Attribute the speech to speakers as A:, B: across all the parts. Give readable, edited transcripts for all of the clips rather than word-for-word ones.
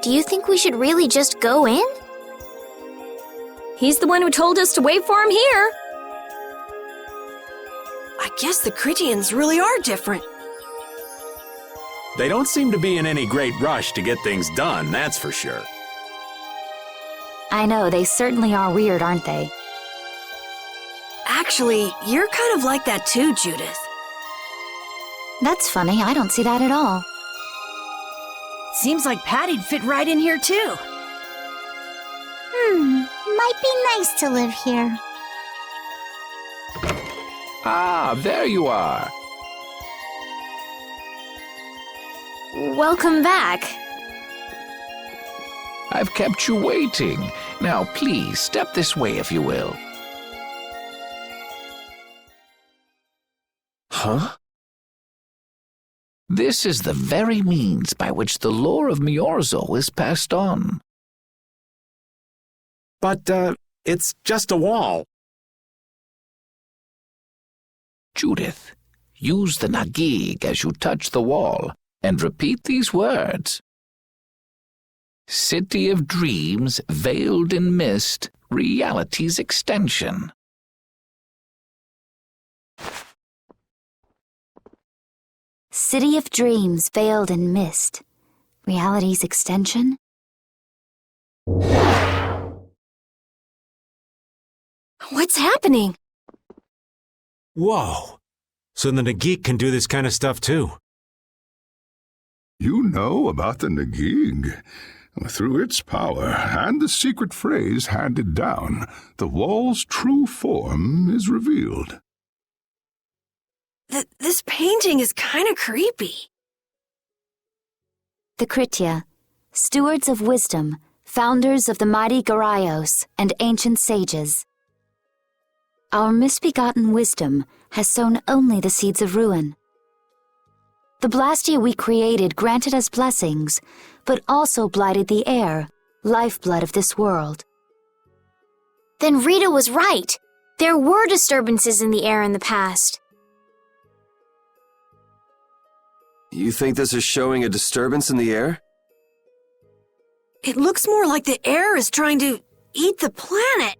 A: Do you think we should really just go in?
B: He's the one who told us to wait for him here.
C: I guess the Krityans really are different.
D: They don't seem to be in any great rush to get things done, that's for sure.
E: I know, they certainly are weird, aren't they?
C: Actually, you're kind of like that too, Judith.
E: That's funny, I don't see that at all.
C: Seems like Patty'd fit right in here too.
A: Might be nice to live here.
F: Ah, there you are.
A: Welcome back.
F: I've kept you waiting. Now, please, step this way if you will.
D: Huh?
F: This is the very means by which the lore of Miorzo is passed on.
D: But, it's just a wall.
F: Judith, use the Nagig as you touch the wall and repeat these words. City of dreams, veiled in mist, reality's extension.
E: City of dreams veiled in mist. Reality's extension?
C: What's happening?
D: Whoa. So the Nagik can do this kind of stuff too.
G: You know about the Nagig. Through its power and the secret phrase handed down, the wall's true form is revealed.
C: This painting is kind of creepy.
E: The Kritya, stewards of wisdom, founders of the mighty Garaios and ancient sages. Our misbegotten wisdom has sown only the seeds of ruin. The Blastia we created granted us blessings, but also blighted the air, lifeblood of this world.
A: Then Rita was right. There were disturbances in the air in the past.
H: You think this is showing a disturbance in the air?
C: It looks more like the air is trying to eat the planet.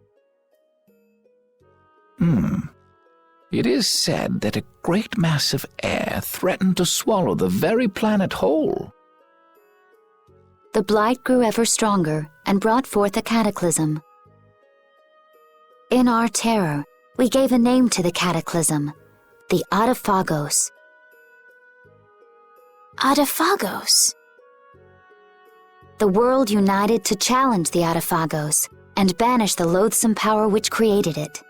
F: It is said that a great mass of air threatened to swallow the very planet whole.
E: The blight grew ever stronger and brought forth a cataclysm. In our terror, we gave a name to the cataclysm, the Adaphagos.
A: Adaphagos.
E: The world united to challenge the Adaphagos and banish the loathsome power which created it.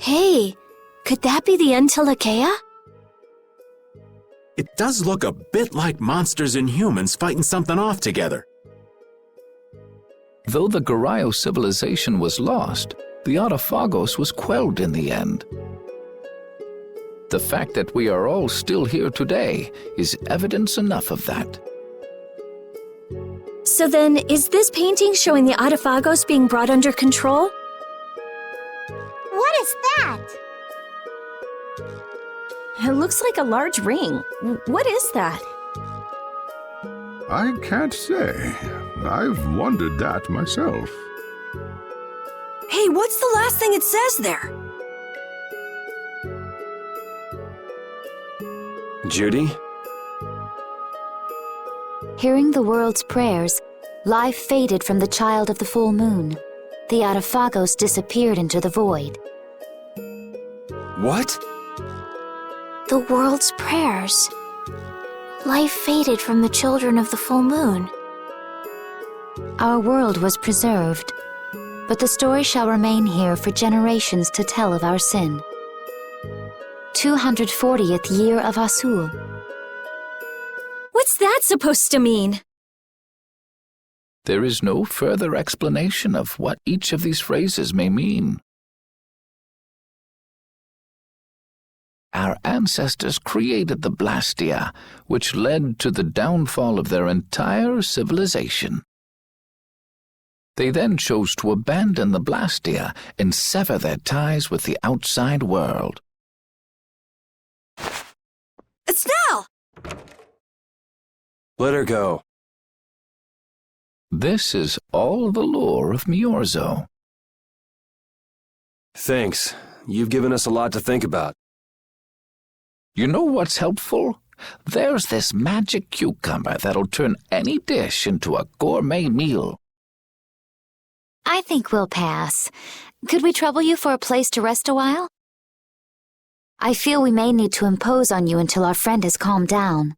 C: Hey, could that be the Untitled?
D: It does look a bit like monsters and humans fighting something off together.
F: Though the Garayo civilization was lost, the Adaphagos was quelled in the end. The fact that we are all still here today is evidence enough of that.
B: So then, is this painting showing the Adaphagos being brought under control?
A: What is that?
B: It looks like a large ring. What is that?
G: I can't say. I've wondered that myself.
C: Hey, what's the last thing it says there?
H: Judy?
E: Hearing the world's prayers, life faded from the child of the full moon. The Adaphagos disappeared into the void.
H: What?
A: The world's prayers. Life faded from the children of the full moon.
E: Our world was preserved, but the story shall remain here for generations to tell of our sin. 240th year of Asul.
B: What's that supposed to mean?
F: There is no further explanation of what each of these phrases may mean. Our ancestors created the Blastia, which led to the downfall of their entire civilization. They then chose to abandon the Blastia and sever their ties with the outside world.
C: Estelle!
H: Let her go.
F: This is all the lore of Miorzo.
H: Thanks. You've given us a lot to think about.
F: You know what's helpful? There's this magic cucumber that'll turn any dish into a gourmet meal.
E: I think we'll pass. Could we trouble you for a place to rest a while? I feel we may need to impose on you until our friend has calmed down.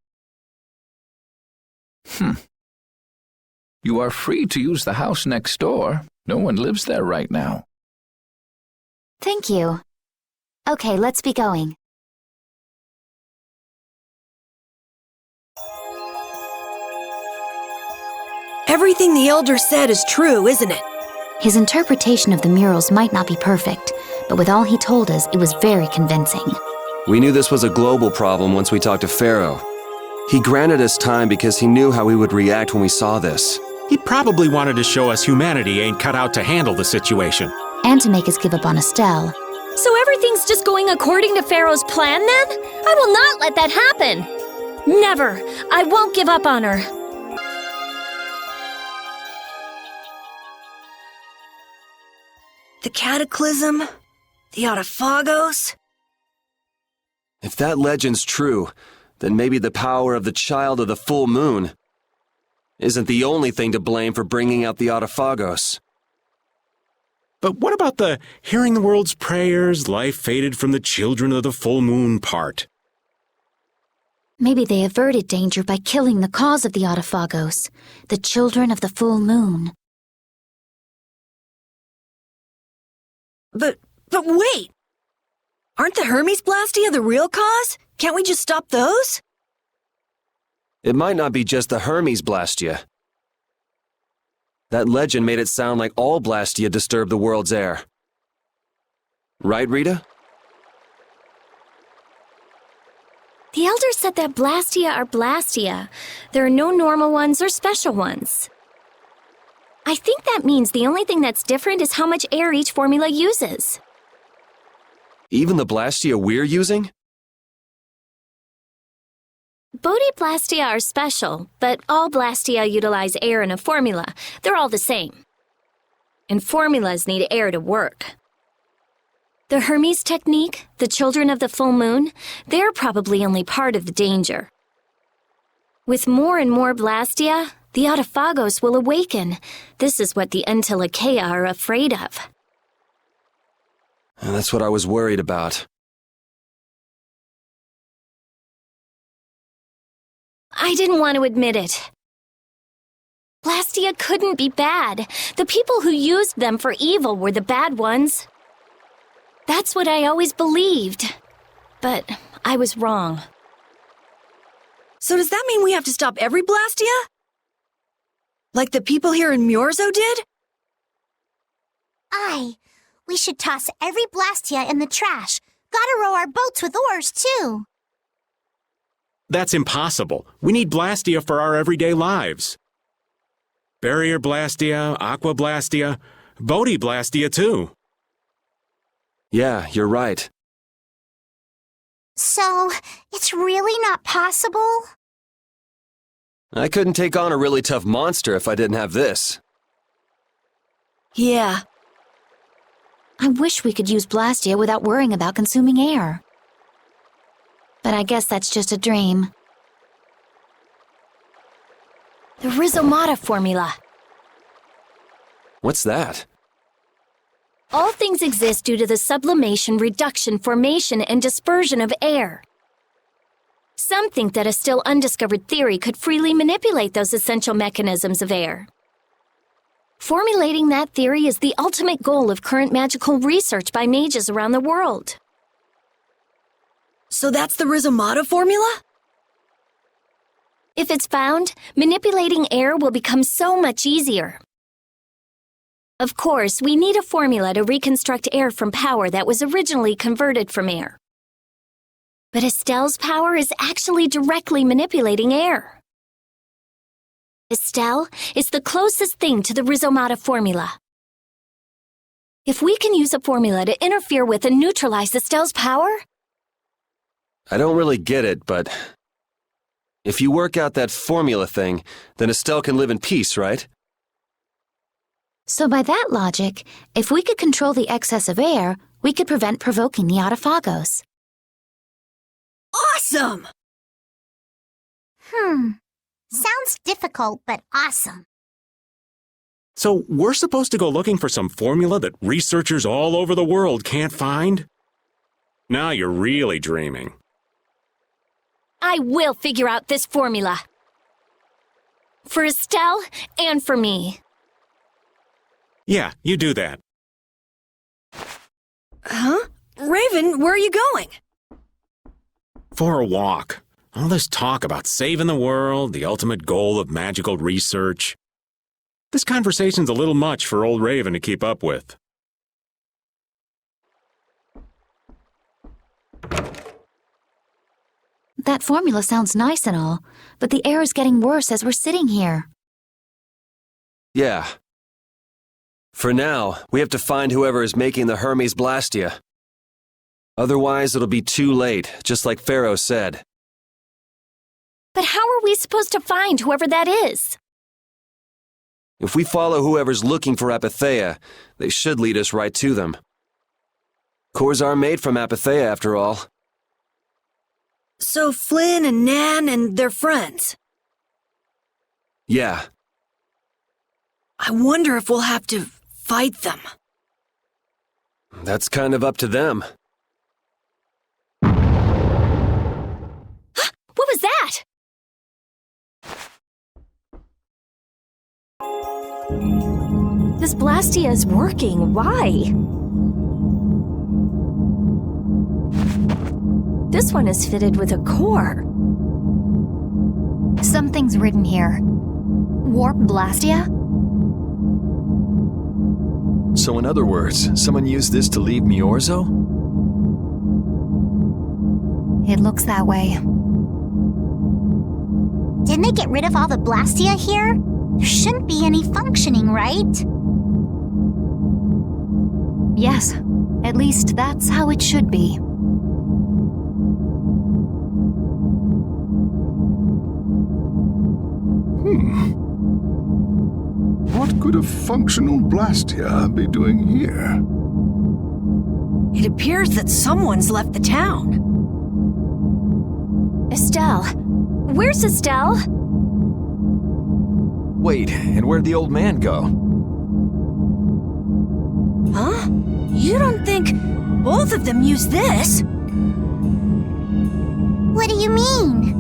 F: You are free to use the house next door. No one lives there right now.
E: Thank you. Okay, let's be going.
C: Everything the Elder said is true, isn't it?
A: His interpretation of the murals might not be perfect, but with all he told us, it was very convincing.
H: We knew this was a global problem once we talked to Pharaoh. He granted us time because he knew how we would react when we saw this.
D: He probably wanted to show us humanity ain't cut out to handle the situation.
A: And to make us give up on Estelle.
B: So everything's just going according to Pharaoh's plan then? I will not let that happen! Never! I won't give up on her.
C: The Cataclysm? The Autophagos?
H: If that legend's true, then maybe the power of the Child of the Full Moon isn't the only thing to blame for bringing out the Autophagos.
D: But what about the hearing the world's prayers, life faded from the children of the full moon part?
A: Maybe they averted danger by killing the cause of the Autophagos, the children of the full moon.
C: But wait! Aren't the Hermes Blastia the real cause? Can't we just stop those?
H: It might not be just the Hermes Blastia. That legend made it sound like all Blastia disturb the world's air. Right, Rita?
B: The Elder said that Blastia are Blastia. There are no normal ones or special ones. I think that means the only thing that's different is how much air each formula uses.
H: Even the Blastia we're using?
B: Bodhi Blastia are special, but all Blastia utilize air in a formula. They're all the same. And formulas need air to work. The Hermes technique, the children of the full moon, they're probably only part of the danger. With more and more Blastia, the Autophagos will awaken. This is what the Entelekea are afraid of.
H: And that's what I was worried about.
B: I didn't want to admit it. Blastia couldn't be bad. The people who used them for evil were the bad ones. That's what I always believed. But I was wrong.
C: So does that mean we have to stop every Blastia? Like the people here in Miorzo did?
I: Aye. We should toss every Blastia in the trash. Gotta row our boats with oars, too.
D: That's impossible. We need Blastia for our everyday lives. Barrier Blastia, Aqua Blastia, Bodhi Blastia too.
H: Yeah, you're right.
I: So, it's really not possible?
H: I couldn't take on a really tough monster if I didn't have this.
C: Yeah.
A: I wish we could use Blastia without worrying about consuming air. But I guess that's just a dream.
B: The Rizzumata Formula.
H: What's that?
B: All things exist due to the sublimation, reduction, formation, and dispersion of air. Some think that a still undiscovered theory could freely manipulate those essential mechanisms of air. Formulating that theory is the ultimate goal of current magical research by mages around the world.
C: So that's the Rizzumata Formula?
B: If it's found, manipulating air will become so much easier. Of course, we need a formula to reconstruct air from power that was originally converted from air. But Estelle's power is actually directly manipulating air. Estelle is the closest thing to the Rizzumata Formula. If we can use a formula to interfere with and neutralize Estelle's power...
H: I don't really get it, but if you work out that formula thing, then Estelle can live in peace, right?
A: So by that logic, if we could control the excess of air, we could prevent provoking the Autophagos.
C: Awesome!
I: Sounds difficult, but awesome.
D: So we're supposed to go looking for some formula that researchers all over the world can't find? Now you're really dreaming.
B: I will figure out this formula. For Estelle and for me.
D: Yeah, you do that.
C: Huh? Raven, where are you going?
D: For a walk. All this talk about saving the world, the ultimate goal of magical research. This conversation's a little much for old Raven to keep up with.
A: That formula sounds nice and all, but the air is getting worse as we're sitting here.
H: Yeah. For now, we have to find whoever is making the Hermes Blastia. Otherwise, it'll be too late, just like Pharaoh said.
B: But how are we supposed to find whoever that is?
H: If we follow whoever's looking for Apatheia, they should lead us right to them. Cores are made from Apatheia, after all.
C: So Flynn and Nan and their friends.
H: Yeah.
C: I wonder if we'll have to fight them.
H: That's kind of up to them.
B: What was that? This Blastia is working. Why? This one is fitted with a core.
A: Something's written here. Warp Blastia?
J: So in other words, someone used this to leave Miorzo?
A: It looks that way.
I: Didn't they get rid of all the Blastia here? There shouldn't be any functioning, right?
A: Yes, at least that's how it should be.
G: What could a functional Blastia be doing here?
C: It appears that someone's left the town.
B: Estelle. Where's Estelle?
J: Wait, and where'd the old man go?
C: Huh? You don't think both of them used this?
I: What do you mean?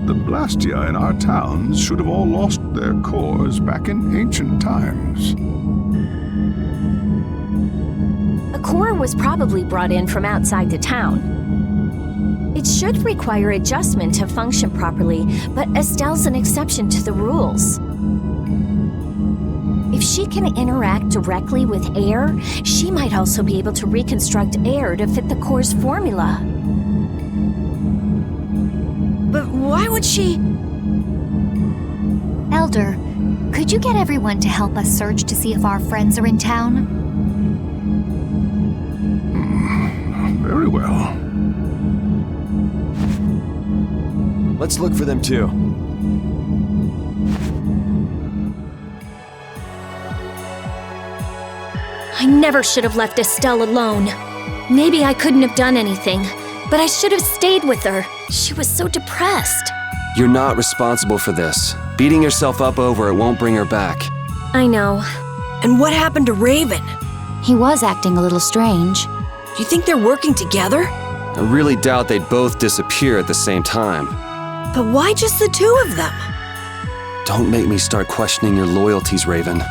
G: The Blastia in our towns should have all lost their cores back in ancient times.
B: A core was probably brought in from outside the town. It should require adjustment to function properly, but Estelle's an exception to the rules. If she can interact directly with air, she might also be able to reconstruct air to fit the core's formula.
C: But why would she...
A: Elder, could you get everyone to help us search to see if our friends are in town?
G: Very well.
J: Let's look for them too.
B: I never should have left Estelle alone. Maybe I couldn't have done anything, but I should have stayed with her. She was so depressed.
H: You're not responsible for this. Beating yourself up over it won't bring her back.
B: I know.
C: And what happened to Raven?
A: He was acting a little strange.
C: Do you think they're working together?
H: I really doubt they'd both disappear at the same time.
C: But why just the two of them?
H: Don't make me start questioning your loyalties, Raven.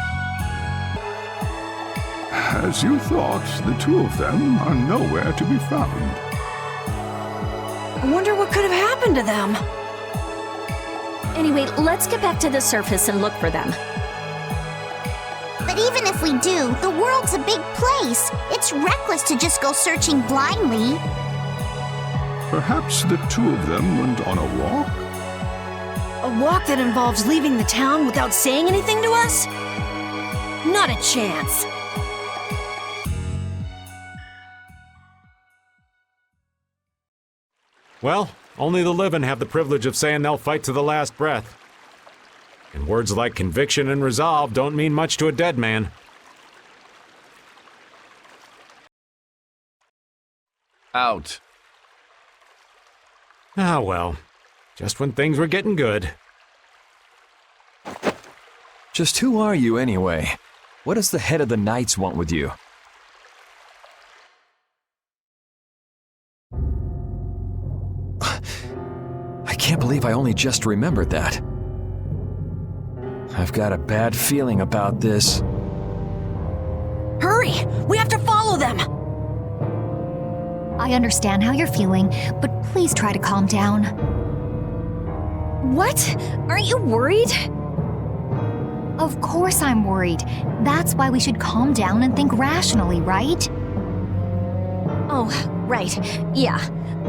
G: As you thought, the two of them are nowhere to be found.
C: I wonder what could have happened to them.
B: Anyway, let's get back to the surface and look for them.
I: But even if we do, the world's a big place. It's reckless to just go searching blindly.
G: Perhaps the two of them went on a walk?
C: A walk that involves leaving the town without saying anything to us? Not a chance.
D: Well, only the living have the privilege of saying they'll fight to the last breath. And words like conviction and resolve don't mean much to a dead man.
J: Out.
D: Ah, well. Just when things were getting good.
J: Just who are you anyway? What does the head of the Knights want with you? I can't believe I only just remembered that. I've got a bad feeling about this.
C: Hurry! We have to follow them!
A: I understand how you're feeling, but please try to calm down.
C: What? Aren't you worried?
A: Of course I'm worried. That's why we should calm down and think rationally, right?
B: Oh, right. Yeah,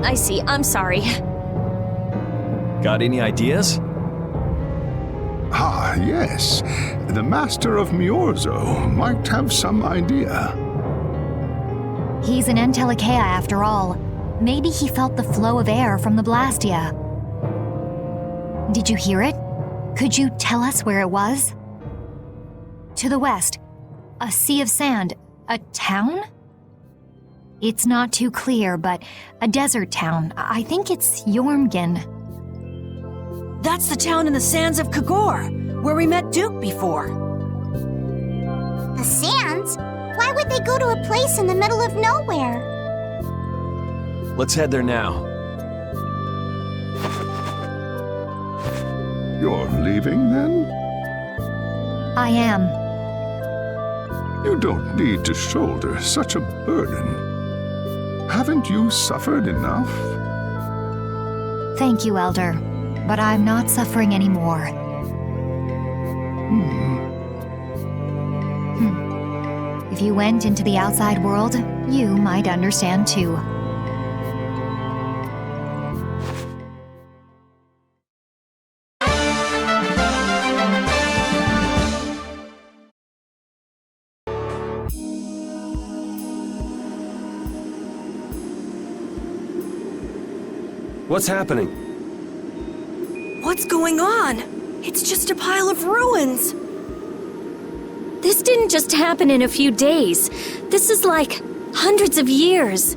B: I see. I'm sorry.
J: Got any ideas?
G: Ah, yes. The Master of Miorzo might have some idea.
A: He's an Entelecea after all. Maybe he felt the flow of air from the Blastia. Did you hear it? Could you tell us where it was? To the west. A sea of sand. A town? It's not too clear, but a desert town. I think it's Jormungand.
C: That's the town in the sands of Kagor, where we met Duke before.
I: The sands? Why would they go to a place in the middle of nowhere?
J: Let's head there now.
G: You're leaving, then?
A: I am.
G: You don't need to shoulder such a burden. Haven't you suffered enough?
A: Thank you, Elder. But I'm not suffering anymore. If you went into the outside world, you might understand too.
H: What's happening?
C: What's going on? It's just a pile of ruins.
B: This didn't just happen in a few days. This is like hundreds of years.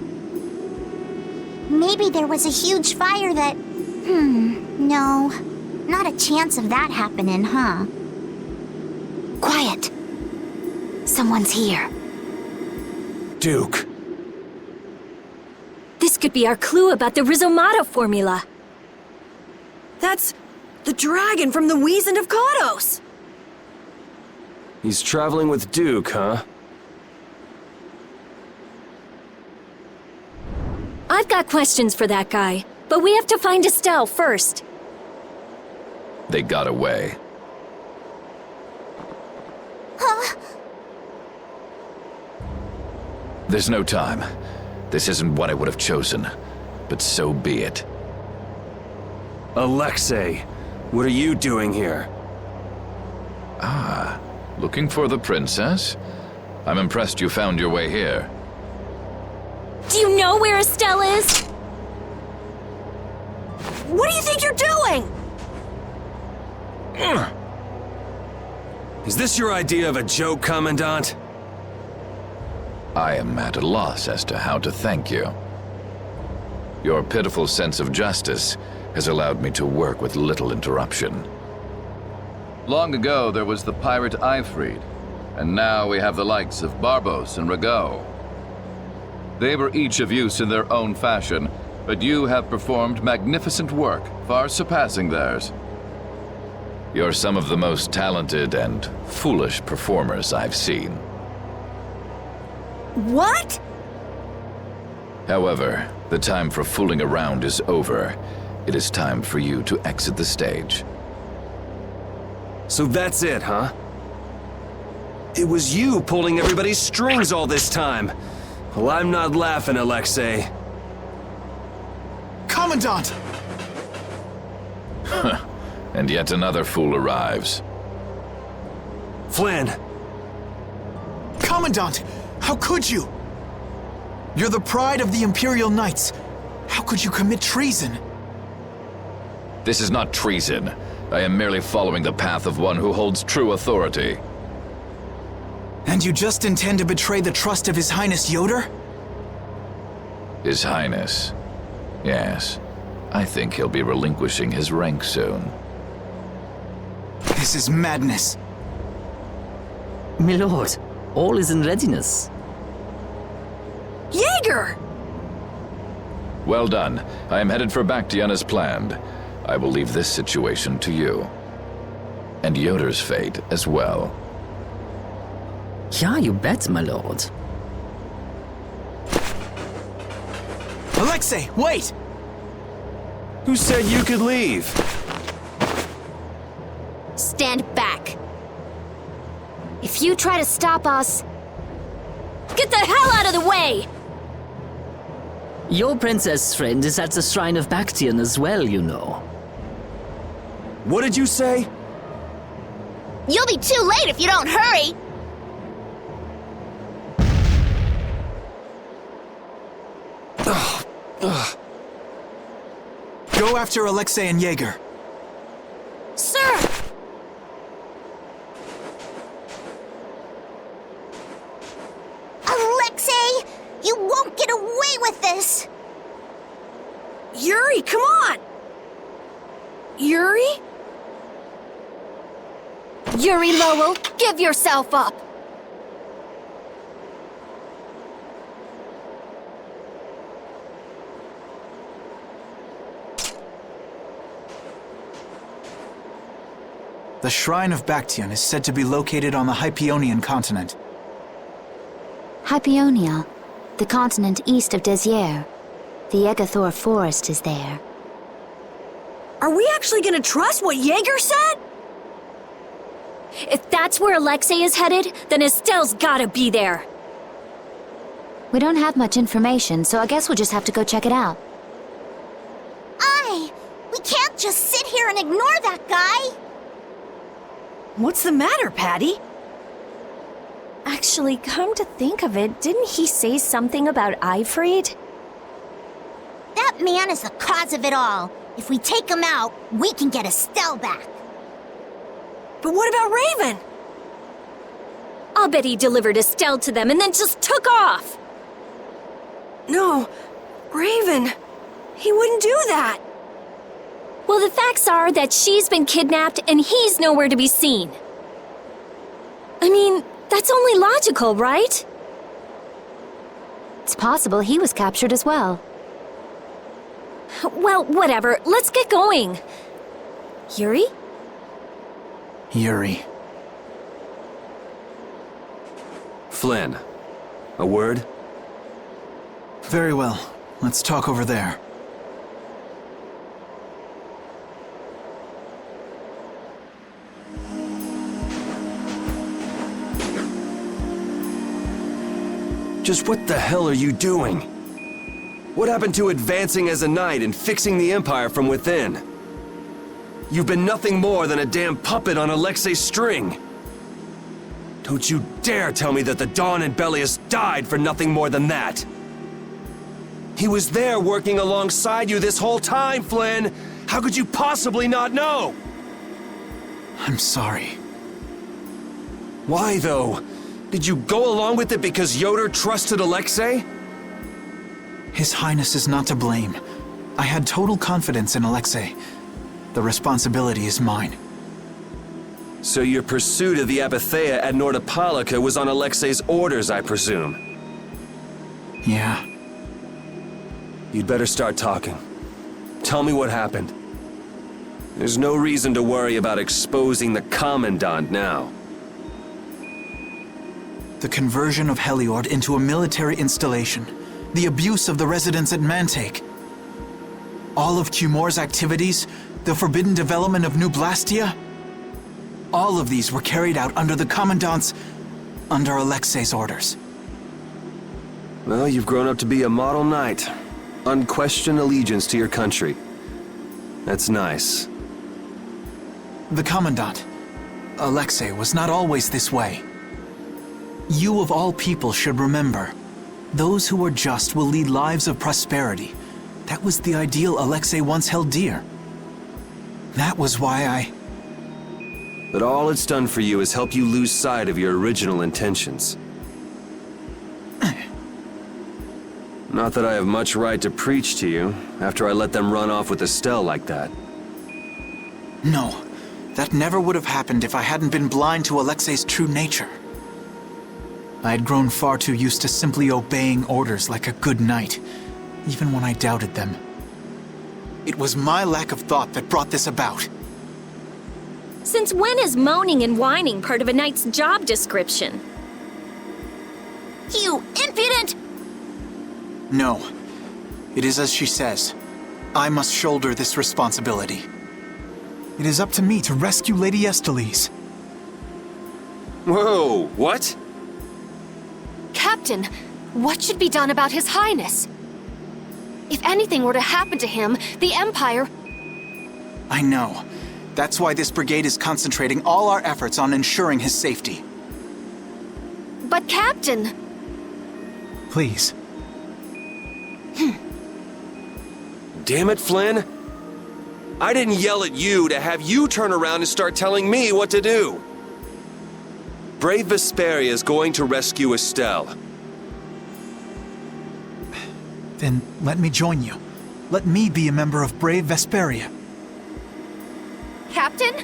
I: Maybe there was a huge fire that... no. Not a chance of that happening, huh?
A: Quiet. Someone's here.
H: Duke.
B: This could be our clue about the Rizzumata Formula.
C: That's the dragon from the Wizened of Kodos.
H: He's traveling with Duke, huh?
B: I've got questions for that guy, but we have to find Estelle first.
F: They got away. There's no time. This isn't what I would have chosen, but so be it.
H: Alexei, what are you doing here?
F: Ah, looking for the princess? I'm impressed you found your way here.
B: Do you know where Estelle is?
C: What do you think you're doing?
H: Is this your idea of a joke, Commandant?
F: I am at a loss as to how to thank you. Your pitiful sense of justice has allowed me to work with little interruption.
K: Long ago, there was the pirate Eifried, and now we have the likes of Barbos and Rago. They were each of use in their own fashion, but you have performed magnificent work, far surpassing theirs.
F: You're some of the most talented and foolish performers I've seen.
C: What?
F: However, the time for fooling around is over. It is time for you to exit the stage.
H: So that's it, huh? It was you pulling everybody's strings all this time. Well, I'm not laughing, Alexei.
L: Commandant!
F: And yet another fool arrives.
H: Flynn!
L: Commandant! How could you? You're the pride of the Imperial Knights. How could you commit treason?
F: This is not treason.
K: I am merely following the path of one who holds true authority.
L: And you just intend to betray the trust of His Highness Yoder?
K: His Highness. Yes. I think he'll be relinquishing his rank soon.
L: This is madness.
M: My lord, all is in readiness.
C: Jaeger!
K: Well done. I am headed for Baktiyan as planned. I will leave this situation to you. And Yoder's fate as well.
M: Yeah, you bet, my lord.
L: Alexei, wait!
H: Who said you could leave?
B: Stand back. If you try to stop us, get the hell out of the way!
M: Your princess friend is at the Shrine of Baktiyan as well, you know.
H: What did you say?
I: You'll be too late if you don't hurry!
L: Go after Alexei and Jaeger.
B: Sir!
I: Alexei! You won't get away with this!
C: Yuri, come on! Yuri?
B: Yuri Lowell, give yourself up!
L: The Shrine of Baktiyan is said to be located on the Hyperionian continent.
E: Hypeonia, the continent east of Desier. The Egathor forest is there.
C: Are we actually gonna trust what Jaeger said?
B: If that's where Alexei is headed, then Estelle's gotta be there.
E: We don't have much information, so I guess we'll just have to go check it out.
I: We can't just sit here and ignore that guy!
C: What's the matter, Patty?
B: Actually, come to think of it, didn't he say something about Eifried?
I: That man is the cause of it all. If we take him out, we can get Estelle back.
C: But what about Raven?
B: I'll bet he delivered Estelle to them and then just took off!
C: No, Raven. He wouldn't do that.
B: Well, the facts are that she's been kidnapped and he's nowhere to be seen. I mean, that's only logical, right?
E: It's possible he was captured as well.
B: Well, whatever. Let's get going. Yuri?
L: Yuri.
H: Flynn. A word?
L: Very well. Let's talk over there.
H: Just what the hell are you doing? What happened to advancing as a knight and fixing the Empire from within? You've been nothing more than a damn puppet on Alexei's string. Don't you dare tell me that the Dawn and Belius died for nothing more than that. He was there working alongside you this whole time, Flynn. How could you possibly not know?
L: I'm sorry.
H: Why, though? Did you go along with it because Yoder trusted Alexei?
L: His Highness is not to blame. I had total confidence in Alexei. The responsibility is mine.
H: So your pursuit of the Apatheia at Nordopolica was on Alexei's orders, I presume?
L: Yeah.
H: You'd better start talking. Tell me what happened. There's no reason to worry about exposing the Commandant now.
L: The conversion of Heliord into a military installation. The abuse of the residents at Mantake. All of Cumor's activities, the forbidden development of New Blastia. All of these were carried out under the Commandant's... under Alexei's orders.
H: Well, you've grown up to be a model knight. Unquestioned allegiance to your country. That's nice.
L: The Commandant, Alexei, was not always this way. You of all people should remember, those who are just will lead lives of prosperity. That was the ideal Alexei once held dear. That was why
H: but all it's done for you is help you lose sight of your original intentions. Not that I have much right to preach to you, after I let them run off with Estelle like that.
L: No, that never would have happened if I hadn't been blind to Alexei's true nature. I had grown far too used to simply obeying orders like a good knight, even when I doubted them. It was my lack of thought that brought this about.
B: Since when is moaning and whining part of a knight's job description?
C: You impudent!
L: No. It is as she says. I must shoulder this responsibility. It is up to me to rescue Lady Estellise.
H: Whoa, what?
N: Captain, what should be done about His Highness? If anything were to happen to him, the Empire...
L: I know. That's why this brigade is concentrating all our efforts on ensuring his safety.
N: But Captain...
L: Please.
H: Damn it, Flynn. I didn't yell at you to have you turn around and start telling me what to do. Brave Vesperia is going to rescue Estelle.
L: Then let me join you. Let me be a member of Brave Vesperia.
N: Captain?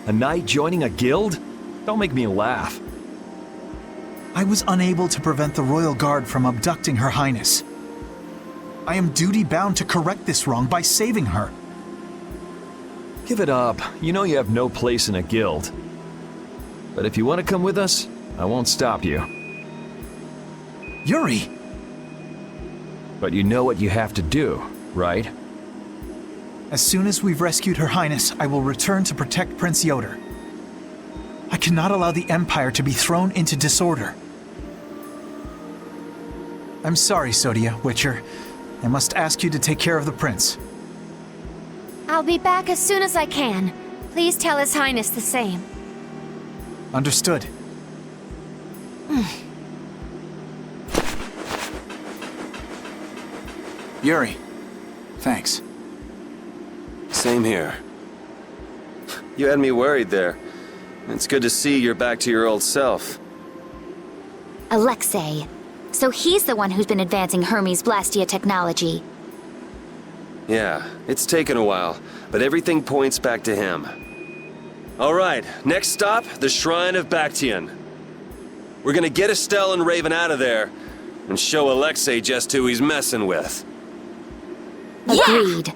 J: A knight joining a guild? Don't make me laugh.
L: I was unable to prevent the Royal Guard from abducting Her Highness. I am duty-bound to correct this wrong by saving her.
J: Give it up. You know you have no place in a guild. But if you want to come with us, I won't stop you.
L: Yuri!
J: But you know what you have to do, right?
L: As soon as we've rescued Her Highness, I will return to protect Prince Yoder. I cannot allow the Empire to be thrown into disorder. I'm sorry, Sodia, Witcher. I must ask you to take care of the prince.
N: I'll be back as soon as I can. Please tell His Highness the same.
L: Understood. Yuri, thanks.
H: Same here. You had me worried there. It's good to see you're back to your old self.
E: Alexei. So he's the one who's been advancing Hermes Blastia technology.
H: Yeah, it's taken a while, but everything points back to him. All right, next stop, the Shrine of Baktiyan. We're gonna get Estelle and Raven out of there, and show Alexei just who he's messing with.
E: Agreed.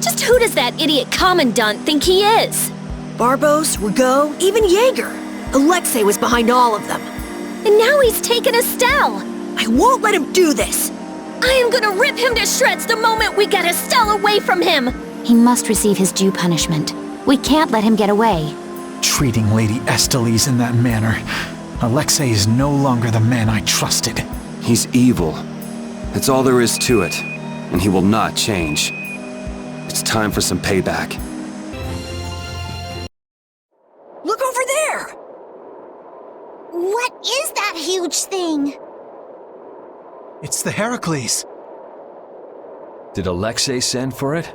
B: Just who does that idiot commandant think he is?
C: Barbos, Rigaud, even Jaeger. Alexei was behind all of them.
B: And now he's taken Estelle.
C: I won't let him do this.
B: I am gonna rip him to shreds the moment we get Estelle away from him.
E: He must receive his due punishment. We can't let him get away.
L: Treating Lady Estellise in that manner. Alexei is no longer the man I trusted.
H: He's evil. That's all there is to it, and he will not change. It's time for some payback.
C: Look over there!
I: What is that huge thing?
L: It's the Heracles.
J: Did Alexei send for it?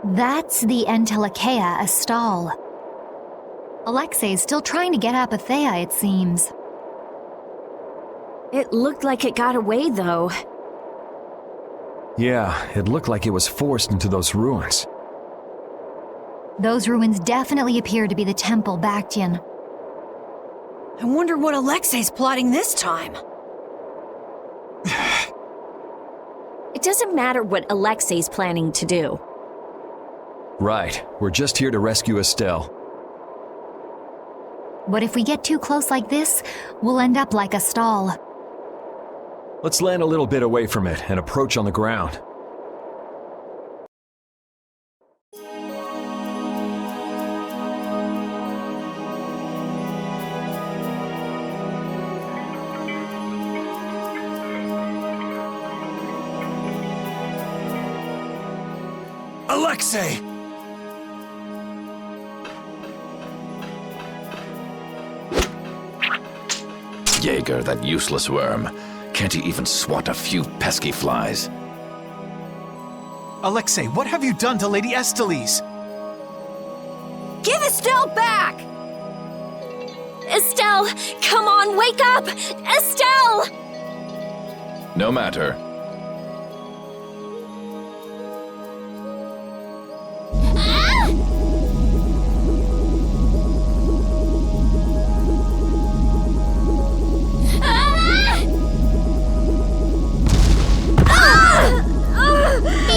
A: That's the Entelikeia Astal. Alexei's still trying to get Apatheia, it seems.
B: It looked like it got away, though.
J: Yeah, it looked like it was forced into those ruins.
A: Those ruins definitely appear to be the Temple Baktiyan.
C: I wonder what Alexei's plotting this time.
B: It doesn't matter what Alexei's planning to do.
J: Right, we're just here to rescue Estelle.
A: But if we get too close like this, we'll end up like a stall.
J: Let's land a little bit away from it and approach on the ground.
H: Alexei!
F: Jaeger, that useless worm. Can't he even swat a few pesky flies?
L: Alexei, what have you done to Lady Estellise?
C: Give Estelle back!
B: Estelle, come on, wake up! Estelle!
F: No matter.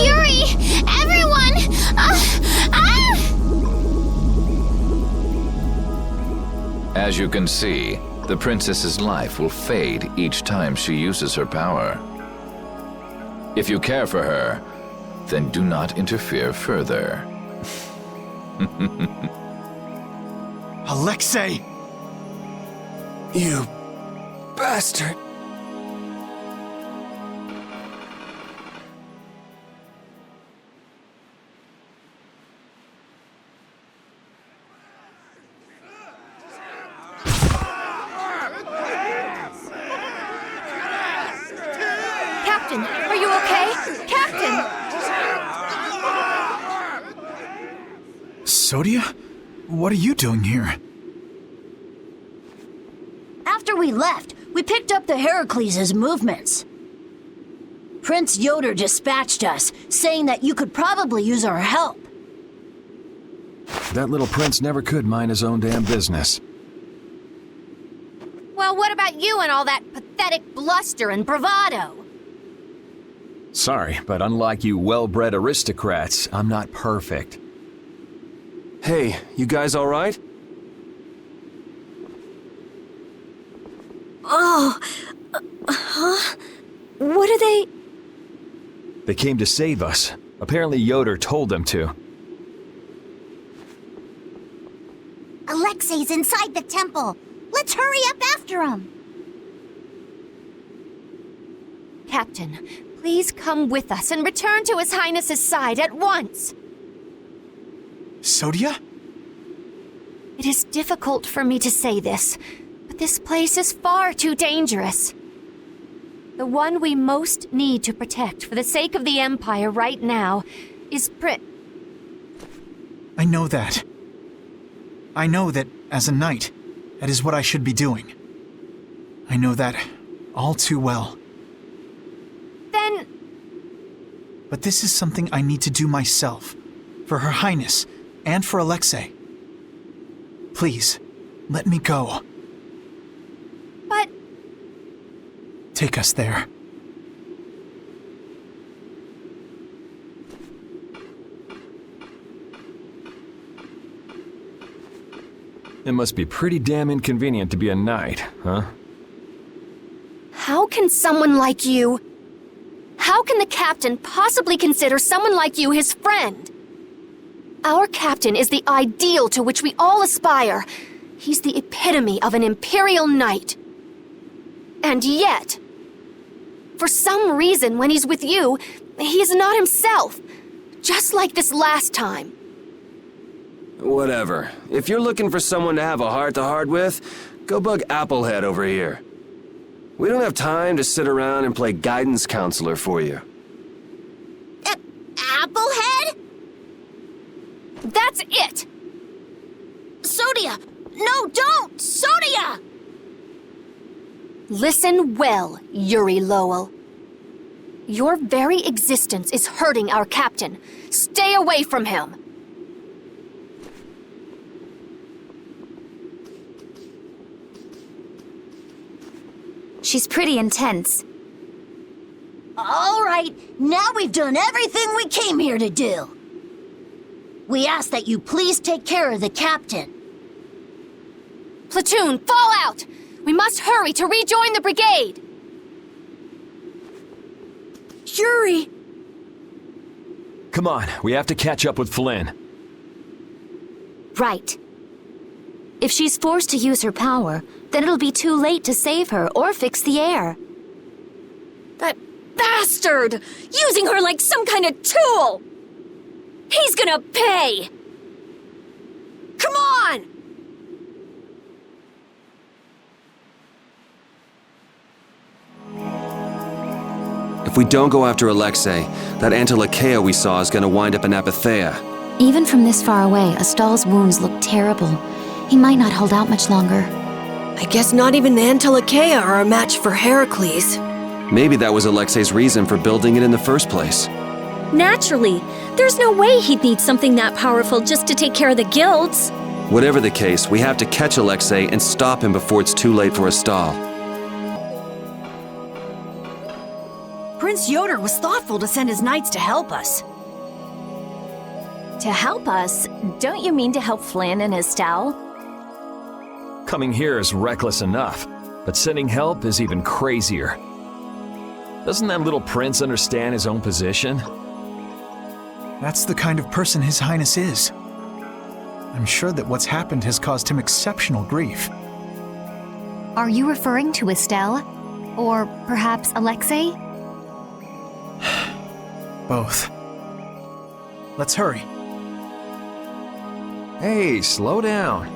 I: Yuri! Everyone!
F: As you can see, the princess's life will fade each time she uses her power. If you care for her, then do not interfere further.
L: Alexei!
H: You bastard!
N: Captain, are you okay? Captain!
L: Sodia? What are you doing here?
C: After we left, we picked up the Heracles' movements. Prince Yoder dispatched us, saying that you could probably use our help.
J: That little prince never could mind his own damn business.
N: Well, what about you and all that pathetic bluster and bravado?
J: Sorry, but unlike you well-bred aristocrats, I'm not perfect.
H: Hey, you guys alright?
C: Oh, huh? What are they?
J: They came to save us. Apparently Yoder told them to.
I: Alexei's inside the temple. Let's hurry up after him.
N: Captain, please come with us and return to His Highness's side at once.
L: Sodia?
N: It is difficult for me to say this, but this place is far too dangerous. The one we most need to protect for the sake of the Empire right now is
L: I know that. I know that, as a knight, that is what I should be doing. I know that all too well.
N: Then...
L: But this is something I need to do myself, for Her Highness, and for Alexei. Please, let me go.
N: But...
L: Take us there.
J: It must be pretty damn inconvenient to be a knight, huh?
N: How can someone like you... How can the captain possibly consider someone like you his friend? Our captain is the ideal to which we all aspire. He's the epitome of an Imperial Knight. And yet, for some reason when he's with you, he's not himself. Just like this last time.
H: Whatever. If you're looking for someone to have a heart-to-heart with, go bug Applehead over here. We don't have time to sit around and play guidance counselor for you.
I: Applehead?
N: That's it!
I: Sodia! No, don't! Sodia!
N: Listen well, Yuri Lowell. Your very existence is hurting our captain. Stay away from him!
E: She's pretty intense.
C: All right, now we've done everything we came here to do. We ask that you please take care of the captain.
N: Platoon, fall out! We must hurry to rejoin the brigade! Yuri!
J: Come on, we have to catch up with Flynn.
E: Right. If she's forced to use her power, then it'll be too late to save her or fix the air.
N: That bastard! Using her like some kind of tool! He's gonna pay! Come on!
H: If we don't go after Alexei, that Antilocheia we saw is gonna wind up in Apatheia.
E: Even from this far away, Astal's wounds look terrible. He might not hold out much longer.
N: I guess not even the Antilocheia are a match for Heracles.
H: Maybe that was Alexei's reason for building it in the first place.
B: Naturally. There's no way he'd need something that powerful just to take care of the guilds.
H: Whatever the case, we have to catch Alexei and stop him before it's too late for Astal.
C: Prince Yoder was thoughtful to send his knights to help us.
B: To help us? Don't you mean to help Flynn and Astal?
J: Coming here is reckless enough, but sending help is even crazier. Doesn't that little prince understand his own position?
L: That's the kind of person His Highness is. I'm sure that what's happened has caused him exceptional grief.
A: Are you referring to Estelle? Or perhaps Alexei?
L: Both. Let's hurry.
J: Hey, slow down.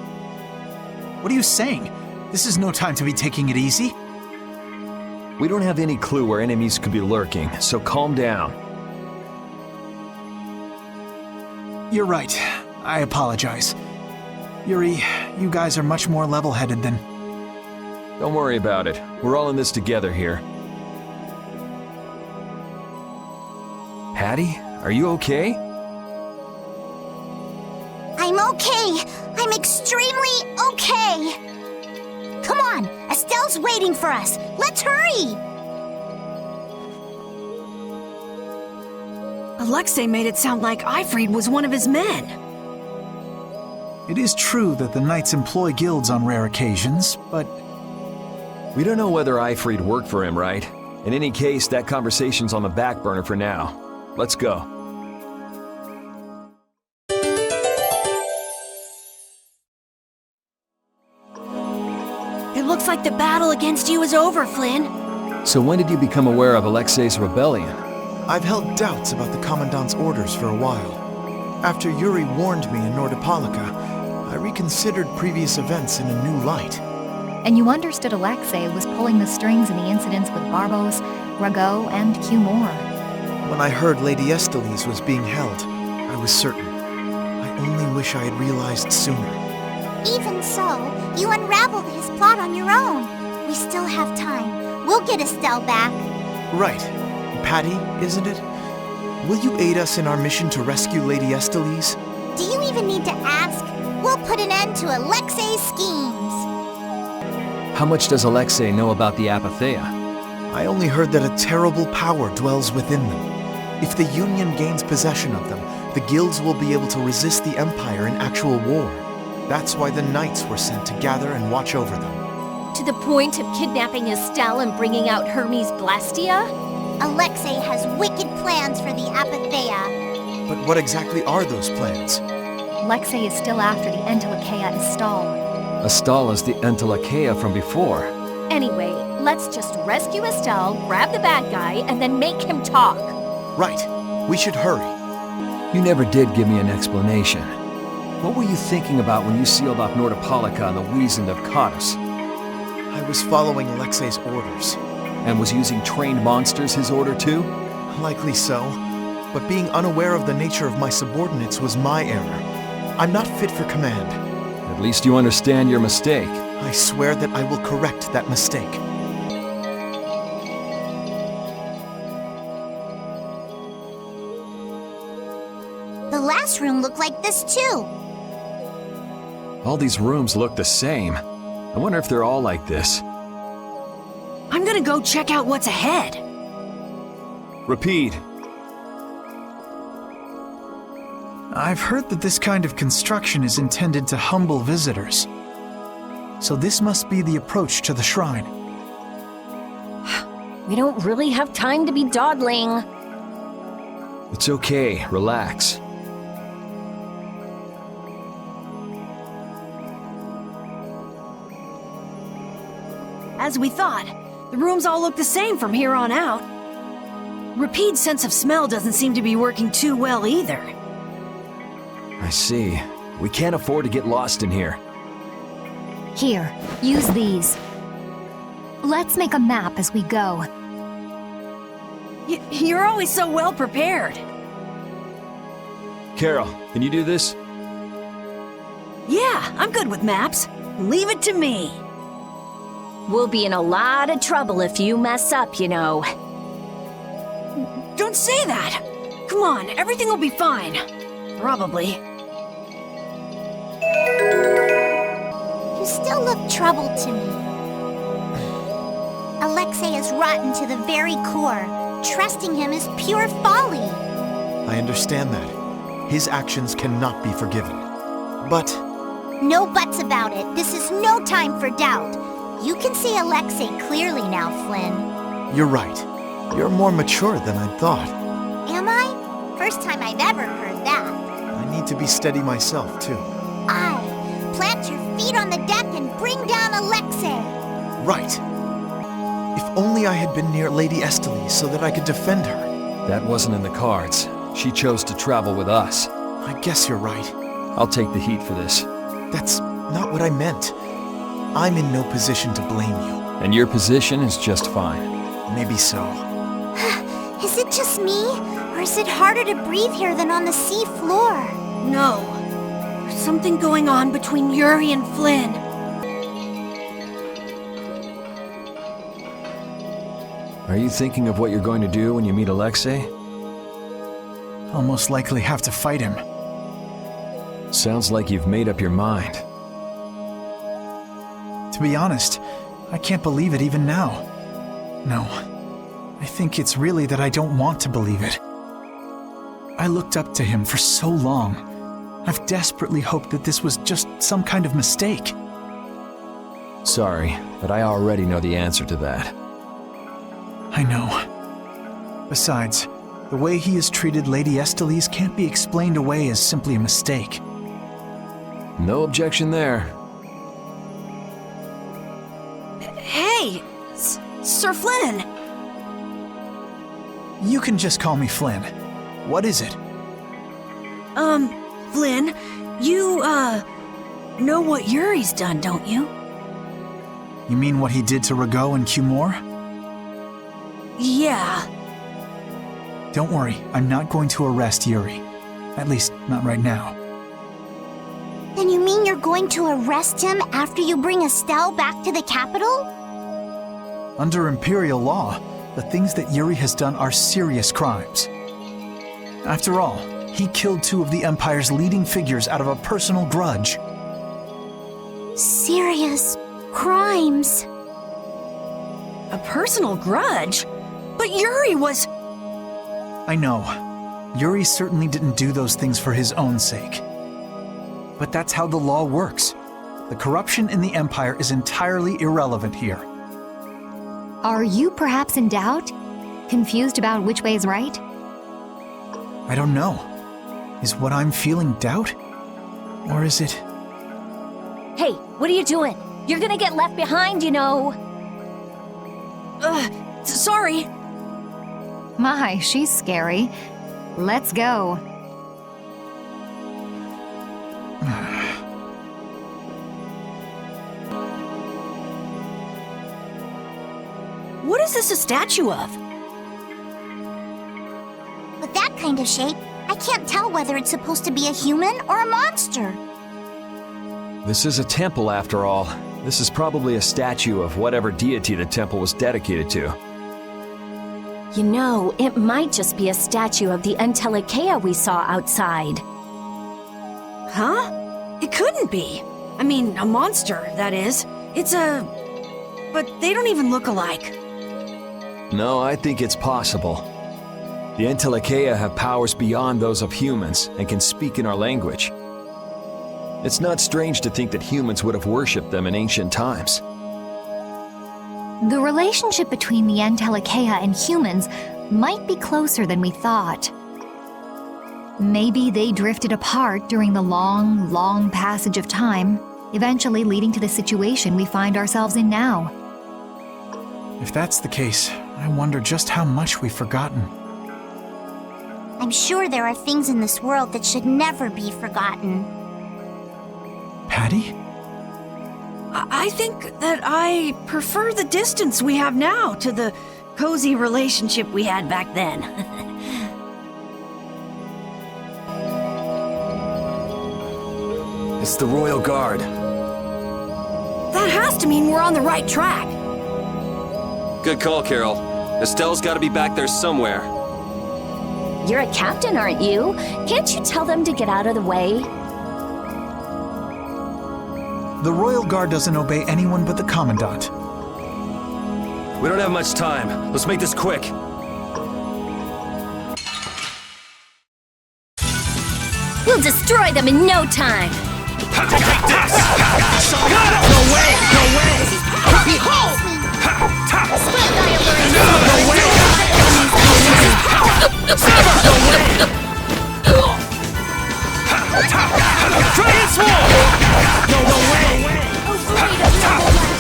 L: What are you saying? This is no time to be taking it easy.
J: We don't have any clue where enemies could be lurking, so calm down.
L: You're right. I apologize. Yuri, you guys are much more level-headed than...
J: Don't worry about it. We're all in this together here. Hattie, are you okay?
I: I'm okay. I'm extremely okay. Come on, Estelle's waiting for us. Let's hurry.
C: Alexei made it sound like Ifrid was one of his men.
L: It is true that the knights employ guilds on rare occasions, but...
J: We don't know whether Ifrid worked for him, right? In any case, that conversation's on the back burner for now. Let's go.
C: It looks like the battle against you is over, Flynn.
J: So when did you become aware of Alexei's rebellion?
O: I've held doubts about the Commandant's orders for a while. After Yuri warned me in Nordopolica, I reconsidered previous events in a new light.
A: And you understood Alexei was pulling the strings in the incidents with Barbos, Rago, and Cumor.
O: When I heard Lady Estellise was being held, I was certain. I only wish I had realized sooner.
I: Even so, you unraveled his plot on your own. We still have time. We'll get Estelle back.
O: Right. Patty, isn't it? Will you aid us in our mission to rescue Lady Estellise?
I: Do you even need to ask? We'll put an end to Alexei's schemes.
J: How much does Alexei know about the Apatheia?
O: I only heard that a terrible power dwells within them. If the Union gains possession of them, the guilds will be able to resist the Empire in actual war. That's why the Knights were sent to gather and watch over them.
B: To the point of kidnapping Estelle and bringing out Hermes Blastia?
I: Alexei has wicked plans for the Apatheia.
O: But what exactly are those plans?
A: Alexei is still after the Antilocheia Astal.
J: Astal is the Antilocheia from before.
B: Anyway, let's just rescue Estelle, grab the bad guy, and then make him talk.
O: Right. We should hurry.
J: You never did give me an explanation. What were you thinking about when you sealed off Nordopolica and the Wiesent of caught us?
O: I was following Alexei's orders.
J: And was using trained monsters his order too?
O: Likely so. But being unaware of the nature of my subordinates was my error. I'm not fit for command.
J: At least you understand your mistake.
O: I swear that I will correct that mistake.
I: The last room looked like this too.
J: All these rooms look the same. I wonder if they're all like this.
C: I'm gonna go check out what's ahead.
J: Repeat.
L: I've heard that this kind of construction is intended to humble visitors. So this must be the approach to the shrine.
N: We don't really have time to be dawdling.
J: It's okay, relax.
C: As we thought, the rooms all look the same from here on out. Rapide's sense of smell doesn't seem to be working too well either.
J: I see. We can't afford to get lost in here.
A: Here, use these. Let's make a map as we go.
C: You're always so well prepared.
J: Carol, can you do this?
C: Yeah, I'm good with maps. Leave it to me.
B: We'll be in a lot of trouble if you mess up, you know.
C: Don't say that! Come on, everything will be fine. Probably.
I: You still look troubled to me. Alexei is rotten to the very core. Trusting him is pure folly.
O: I understand that. His actions cannot be forgiven. But...
I: No buts about it. This is no time for doubt. You can see Alexei clearly now, Flynn.
O: you're right. You're more mature than I thought.
I: Am I? First time I've ever heard that.
O: I need to be steady myself, too.
I: Aye. Plant your feet on the deck and bring down Alexei.
O: Right. If only I had been near Lady Estelle so that I could defend her.
J: That wasn't in the cards. She chose to travel with us.
O: I guess you're right.
J: I'll take the heat for this.
O: That's not what I meant. I'm in no position to blame you.
J: And your position is just fine.
O: Maybe so.
I: Is it just me? Or is it harder to breathe here than on the sea floor?
C: No. There's something going on between Yuri and Flynn.
J: Are you thinking of what you're going to do when you meet Alexei?
L: I'll most likely have to fight him.
J: Sounds like you've made up your mind.
L: To be honest, I can't believe it even now. No, I think it's really that I don't want to believe it. I looked up to him for so long. I've desperately hoped that this was just some kind of mistake.
J: Sorry, but I already know the answer to that.
L: I know. Besides, the way he has treated Lady Estelle can't be explained away as simply a mistake.
J: No objection there.
C: Hey, Sir Flynn!
L: You can just call me Flynn. What is it?
C: Flynn, you, know what Yuri's done, don't you?
L: You mean what he did to Rago and Cumore?
C: Yeah.
L: Don't worry, I'm not going to arrest Yuri. At least, not right now.
I: Then you mean you're going to arrest him after you bring Estelle back to the capital?
L: Under Imperial law, the things that Yuri has done are serious crimes. After all, he killed two of the Empire's leading figures out of a personal grudge.
I: Serious crimes.
C: A personal grudge? But Yuri was...
L: I know. Yuri certainly didn't do those things for his own sake. But that's how the law works. The corruption in the Empire is entirely irrelevant here.
A: Are you perhaps in doubt? Confused about which way is right?
L: I don't know. Is what I'm feeling doubt? Or is it...
B: Hey, what are you doing? You're gonna get left behind, you know.
C: Sorry.
A: My, she's scary. Let's go.
C: What is this a statue of?
I: With that kind of shape, I can't tell whether it's supposed to be a human or a monster.
J: This is a temple after all. This is probably a statue of whatever deity the temple was dedicated to.
B: You know, it might just be a statue of the Untitled we saw outside.
C: Huh? It couldn't be. I mean, a monster, that is. It's a... But they don't even look alike.
J: No, I think it's possible. The Untitled have powers beyond those of humans and can speak in our language. It's not strange to think that humans would have worshipped them in ancient times.
A: The relationship between the Entelikeia and humans might be closer than we thought. Maybe they drifted apart during the long, long passage of time, eventually leading to the situation we find ourselves in now.
L: If that's the case, I wonder just how much we've forgotten.
I: I'm sure there are things in this world that should never be forgotten.
L: Patty?
P: I think that I prefer the distance we have now to the cozy relationship we had back then.
H: It's the Royal Guard.
P: That has to mean we're on the right track.
H: Good call, Carol. Estelle's gotta be back there somewhere.
B: You're a captain, aren't you? Can't you tell them to get out of the way?
L: The Royal Guard doesn't obey anyone but the Commandant.
H: We don't have much time. Let's make this quick.
B: We'll destroy them in no time!
H: Take this!
P: No way! No way! Behold! No way!
H: Dragon Swarm!
P: No way!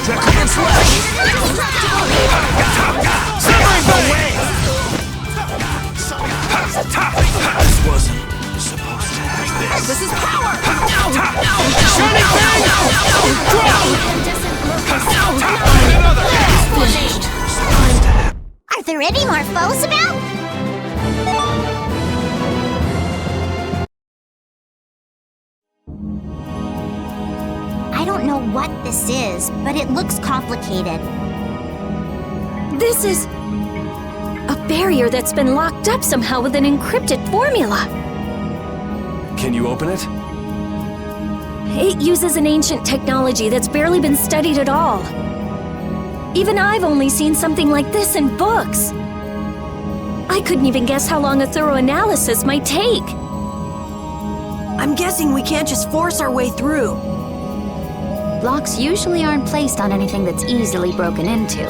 H: Draconian Slash! Severing Blade!
P: This wasn't supposed to happen. This is power!
H: Shining Bang!
I: Are there any more foes about? I don't know what this is, but it looks complicated.
B: This is a barrier that's been locked up somehow with an encrypted formula.
H: Can you open it?
B: It uses an ancient technology that's barely been studied at all. Even I've only seen something like this in books. I couldn't even guess how long a thorough analysis might take.
P: I'm guessing we can't just force our way through.
E: Locks usually aren't placed on anything that's easily broken into.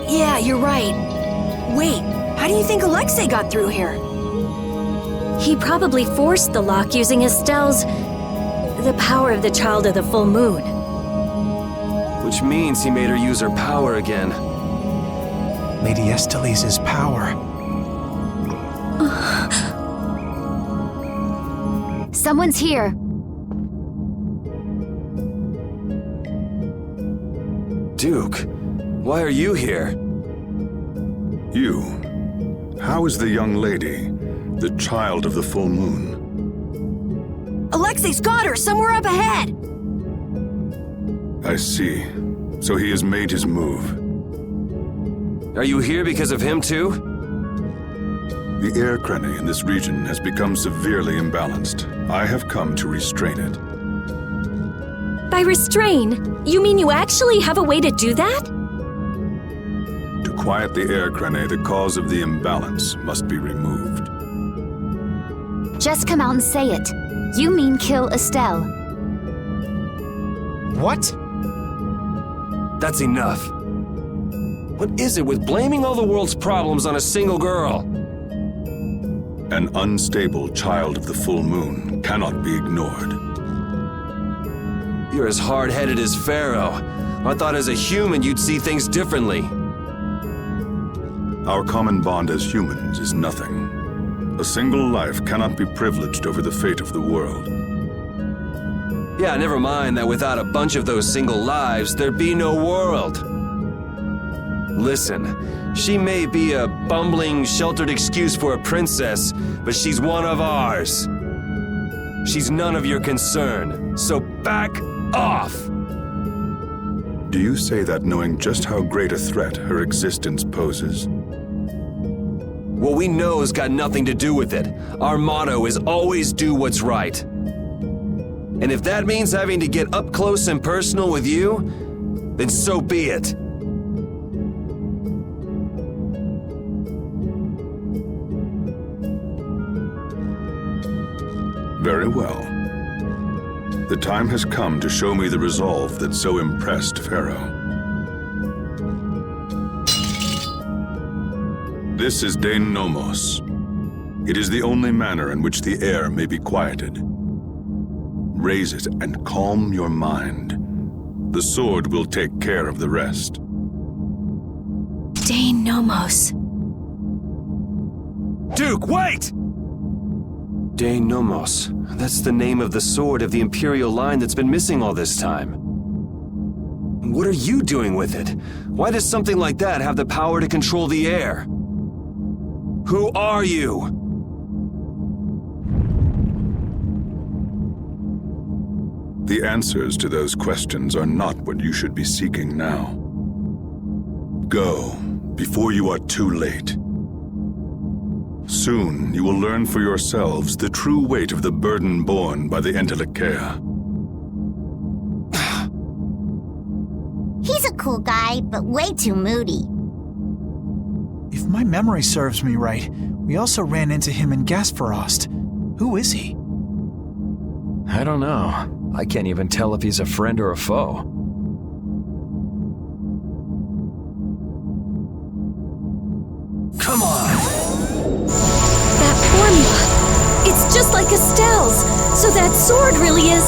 P: Yeah, you're right. Wait, how do you think Alexei got through here?
B: He probably forced the lock using Estelle's... the power of the Child of the Full Moon.
H: Which means he made her use her power again.
L: Lady Estelise's power.
E: Someone's here.
H: Duke, why are you here?
G: You. How is the young lady, the Child of the Full Moon?
P: Alexei's got her somewhere up ahead!
G: I see. So he has made his move.
H: Are you here because of him too?
G: The air crenny in this region has become severely imbalanced. I have come to restrain it.
B: By restrain, you mean you actually have a way to do that?
G: To quiet the air crenny, the cause of the imbalance must be removed.
E: Just come out and say it. You mean kill Estelle.
O: What?
H: That's enough. What is it with blaming all the world's problems on a single girl?
G: An unstable Child of the Full Moon cannot be ignored.
H: You're as hard-headed as Pharaoh. I thought as a human you'd see things differently.
G: Our common bond as humans is nothing. A single life cannot be privileged over the fate of the world.
H: Yeah, never mind that without a bunch of those single lives, there'd be no world. Listen, she may be a bumbling, sheltered excuse for a princess, but she's one of ours. She's none of your concern, so back off!
G: Do you say that knowing just how great a threat her existence poses?
H: What we know has got nothing to do with it. Our motto is always do what's right. And if that means having to get up close and personal with you, then so be it.
G: Very well. The time has come to show me the resolve that so impressed Pharaoh. This is Dane Nomos. It is the only manner in which the air may be quieted. Raise it and calm your mind. The sword will take care of the rest.
P: Dane Nomos.
H: Duke, wait! Dane Nomos. That's the name of the sword of the Imperial line that's been missing all this time. What are you doing with it? Why does something like that have the power to control the air? Who are you?
G: The answers to those questions are not what you should be seeking now. Go, before you are too late. Soon, you will learn for yourselves the true weight of the burden borne by the Entelekea.
I: He's a cool guy, but way too moody.
L: If my memory serves me right, we also ran into him in Gasparost. Who is he?
J: I don't know. I can't even tell if he's a friend or a foe.
H: Come on!
N: That formula! It's just like Estelle's! So that sword really is...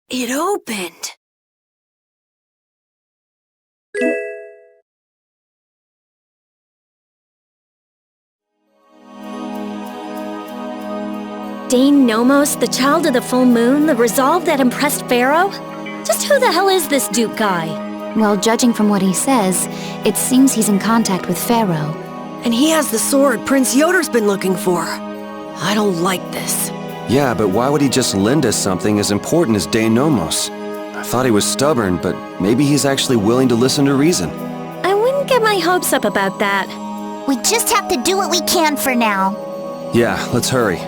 N: It opened!
B: Dane Nomos, the child of the full moon, the resolve that impressed Pharaoh? Just who the hell is this Duke guy?
E: Well, judging from what he says, it seems he's in contact with Pharaoh.
P: And he has the sword Prince Yoder's been looking for. I don't like this.
H: Yeah, but why would he just lend us something as important as Dane Nomos? I thought he was stubborn, but maybe he's actually willing to listen to reason.
B: I wouldn't get my hopes up about that.
I: We just have to do what we can for now.
H: Yeah, let's hurry.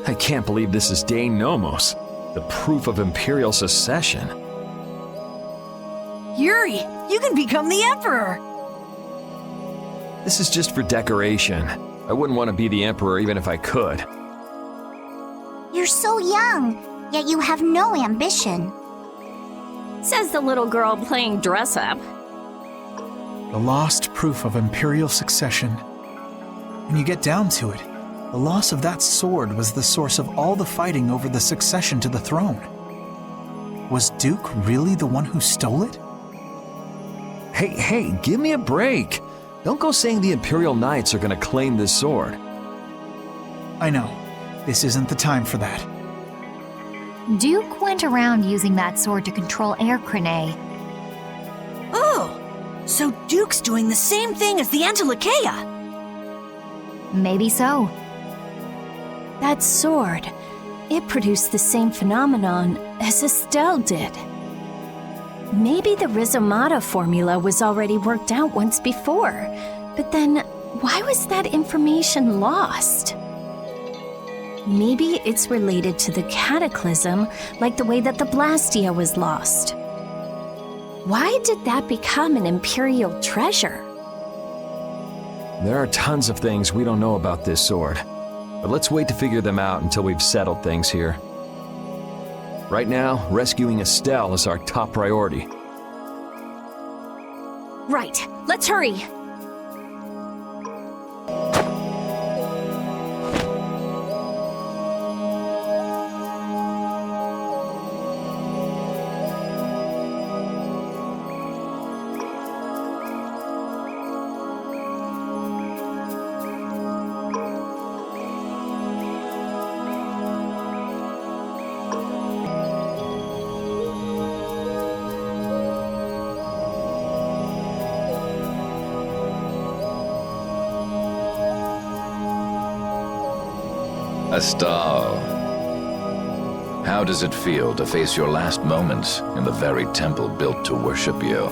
J: I can't believe this is Dane Nomos, the proof of Imperial secession.
P: Yuri, you can become the Emperor!
J: This is just for decoration. I wouldn't want to be the Emperor even if I could.
I: You're so young, yet you have no ambition.
B: Says the little girl playing dress-up.
L: The lost proof of Imperial succession. When you get down to it, the loss of that sword was the source of all the fighting over the succession to the throne. Was Duke really the one who stole it?
J: Hey, give me a break. Don't go saying the Imperial Knights are gonna claim this sword.
L: I know. This isn't the time for that.
A: Duke went around using that sword to control Air Crane.
P: Oh, so Duke's doing the same thing as the Entelekea.
A: Maybe so.
B: That sword, it produced the same phenomenon as Estelle did. Maybe the Rizzumata Formula was already worked out once before, but then why was that information lost? Maybe it's related to the Cataclysm, like the way that the Blastia was lost. Why did that become an Imperial treasure?
J: There are tons of things we don't know about this sword, but let's wait to figure them out until we've settled things here. Right now, rescuing Estelle is our top priority.
B: Right, let's hurry!
F: Estelle, how does it feel to face your last moments in the very temple built to worship you?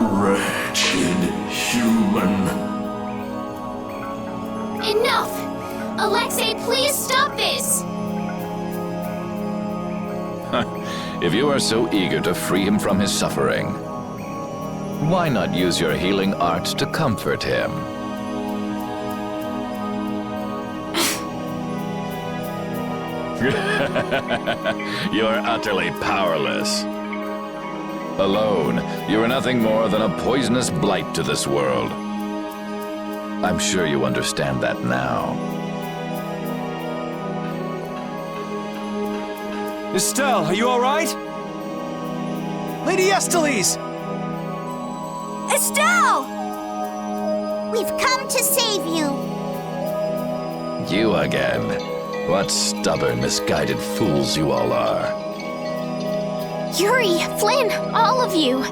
Q: Wretched human.
N: Enough! Alexei, please stop this!
F: If you are so eager to free him from his suffering, why not use your healing arts to comfort him? You're utterly powerless. Alone, you are nothing more than a poisonous blight to this world. I'm sure you understand that now.
H: Estelle, are you alright?
L: Lady Estellise!
I: Estelle! We've come to save you.
F: You again. What stubborn, misguided fools you all are.
N: Yuri, Flynn, all of you!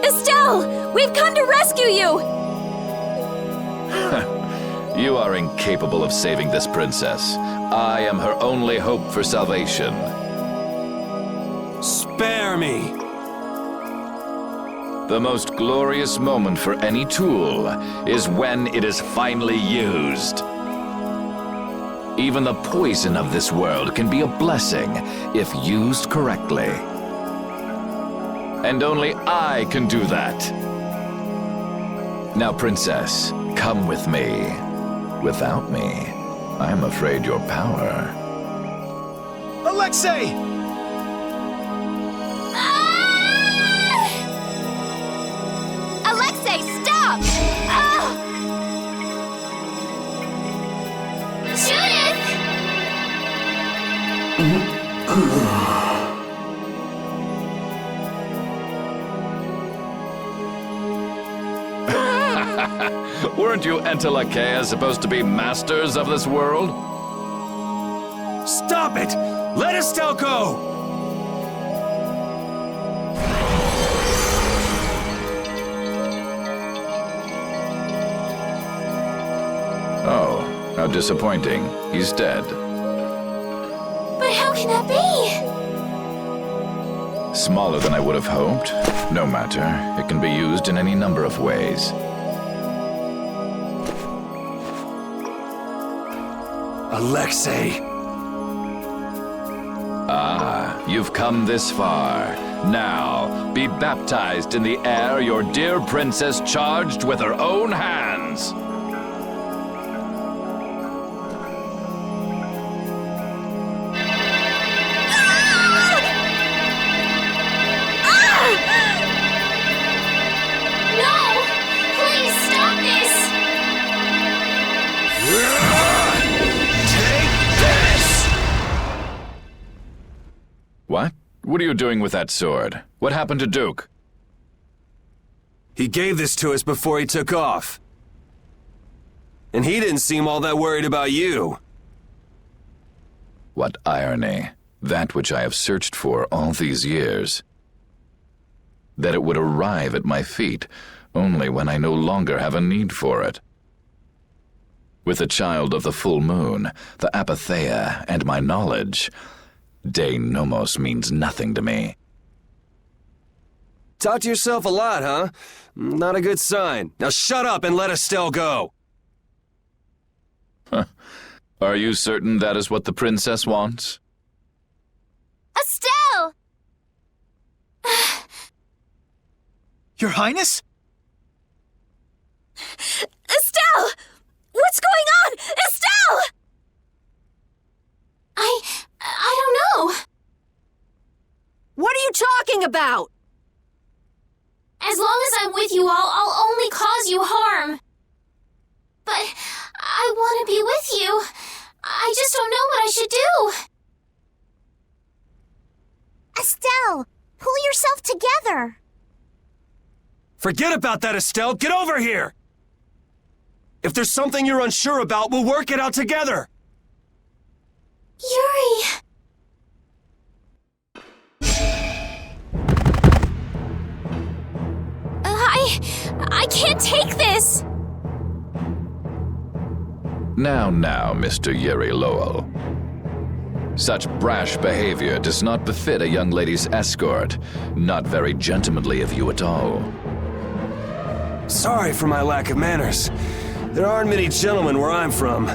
N: Estelle! We've come to rescue you!
F: You are incapable of saving this princess. I am her only hope for salvation.
H: Spare me!
F: The most glorious moment for any tool is when it is finally used. Even the poison of this world can be a blessing if used correctly. And only I can do that. Now, Princess, come with me. Without me, I'm afraid your power...
L: Alexei!
N: Alexei, stop! Ah! Judith!
F: Weren't you Entelakea supposed to be masters of this world?
H: Stop it! Let Estelle go!
F: Oh, how disappointing. He's dead.
N: But how can that be?
F: Smaller than I would have hoped. No matter. It can be used in any number of ways.
H: Alexei!
F: Ah, you've come this far. Now, be baptized in the air your dear princess charged with her own hands.
N: No! Please stop this!
F: What? What are you doing with that sword? What happened to Duke?
H: He gave this to us before he took off. And he didn't seem all that worried about you.
F: What irony. That which I have searched for all these years. That it would arrive at my feet only when I no longer have a need for it. With the child of the full moon, the Apatheia, and my knowledge, De Nomos means nothing to me.
H: Talk to yourself a lot, huh? Not a good sign. Now shut up and let Estelle go!
F: Are you certain that is what the princess wants?
N: Estelle!
L: Your Highness?
N: Estelle! What's going on? Estelle! I don't know.
P: What are you talking about?
N: As long as I'm with you all, I'll only cause you harm. But I want to be with you. I just don't know what I should do.
I: Estelle, pull yourself together.
H: Forget about that, Estelle! Get over here! If there's something you're unsure about, we'll work it out together!
N: Yuri! I can't take this!
F: Now, Mr. Yuri Lowell. Such brash behavior does not befit a young lady's escort. Not very gentlemanly of you at all.
H: Sorry for my lack of manners. There aren't many gentlemen where I'm from.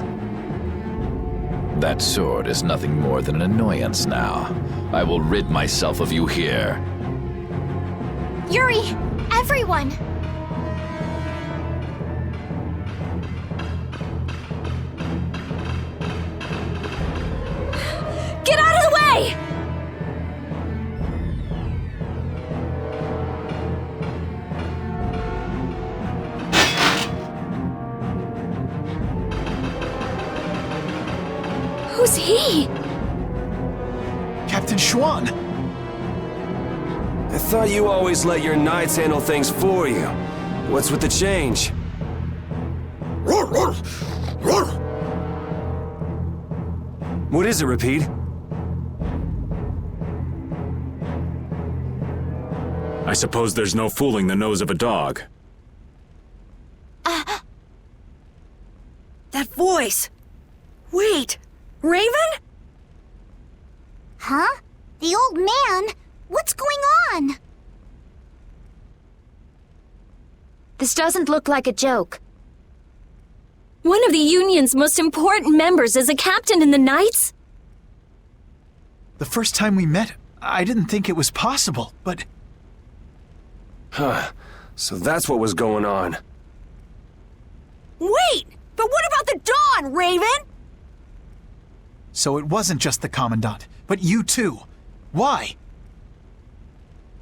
F: That sword is nothing more than an annoyance now. I will rid myself of you here.
I: Yuri, everyone!
N: Get out of the way! Who's he?
L: Captain Schwan!
H: I thought you always let your knights handle things for you. What's with the change? What is it, Repeat?
D: I suppose there's no fooling the nose of a dog.
P: That voice! Wait! Raven?
I: Huh? The old man? What's going on?
E: This doesn't look like a joke.
B: One of the Union's most important members is a captain in the Knights?
L: The first time we met, I didn't think it was possible, but...
H: Huh. So that's what was going on.
P: Wait! But what about the Dawn, Raven?
L: So it wasn't just the Commandant, but you too. Why?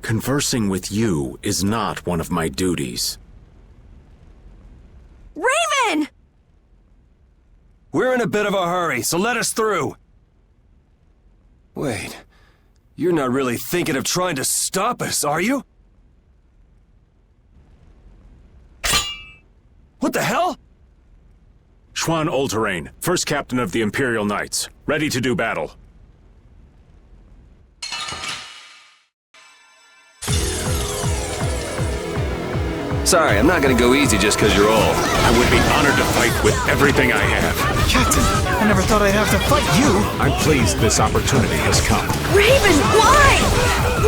D: Conversing with you is not one of my duties.
P: Raven!
H: We're in a bit of a hurry, so let us through. Wait, you're not really thinking of trying to stop us, are you? What the hell?
D: Schwan Olterain, first captain of the Imperial Knights, ready to do battle.
H: Sorry, I'm not gonna go easy just because you're old.
D: I would be honored to fight with everything I have.
L: Captain, I never thought I'd have to fight you.
Q: I'm pleased this opportunity has come.
P: Raven, why?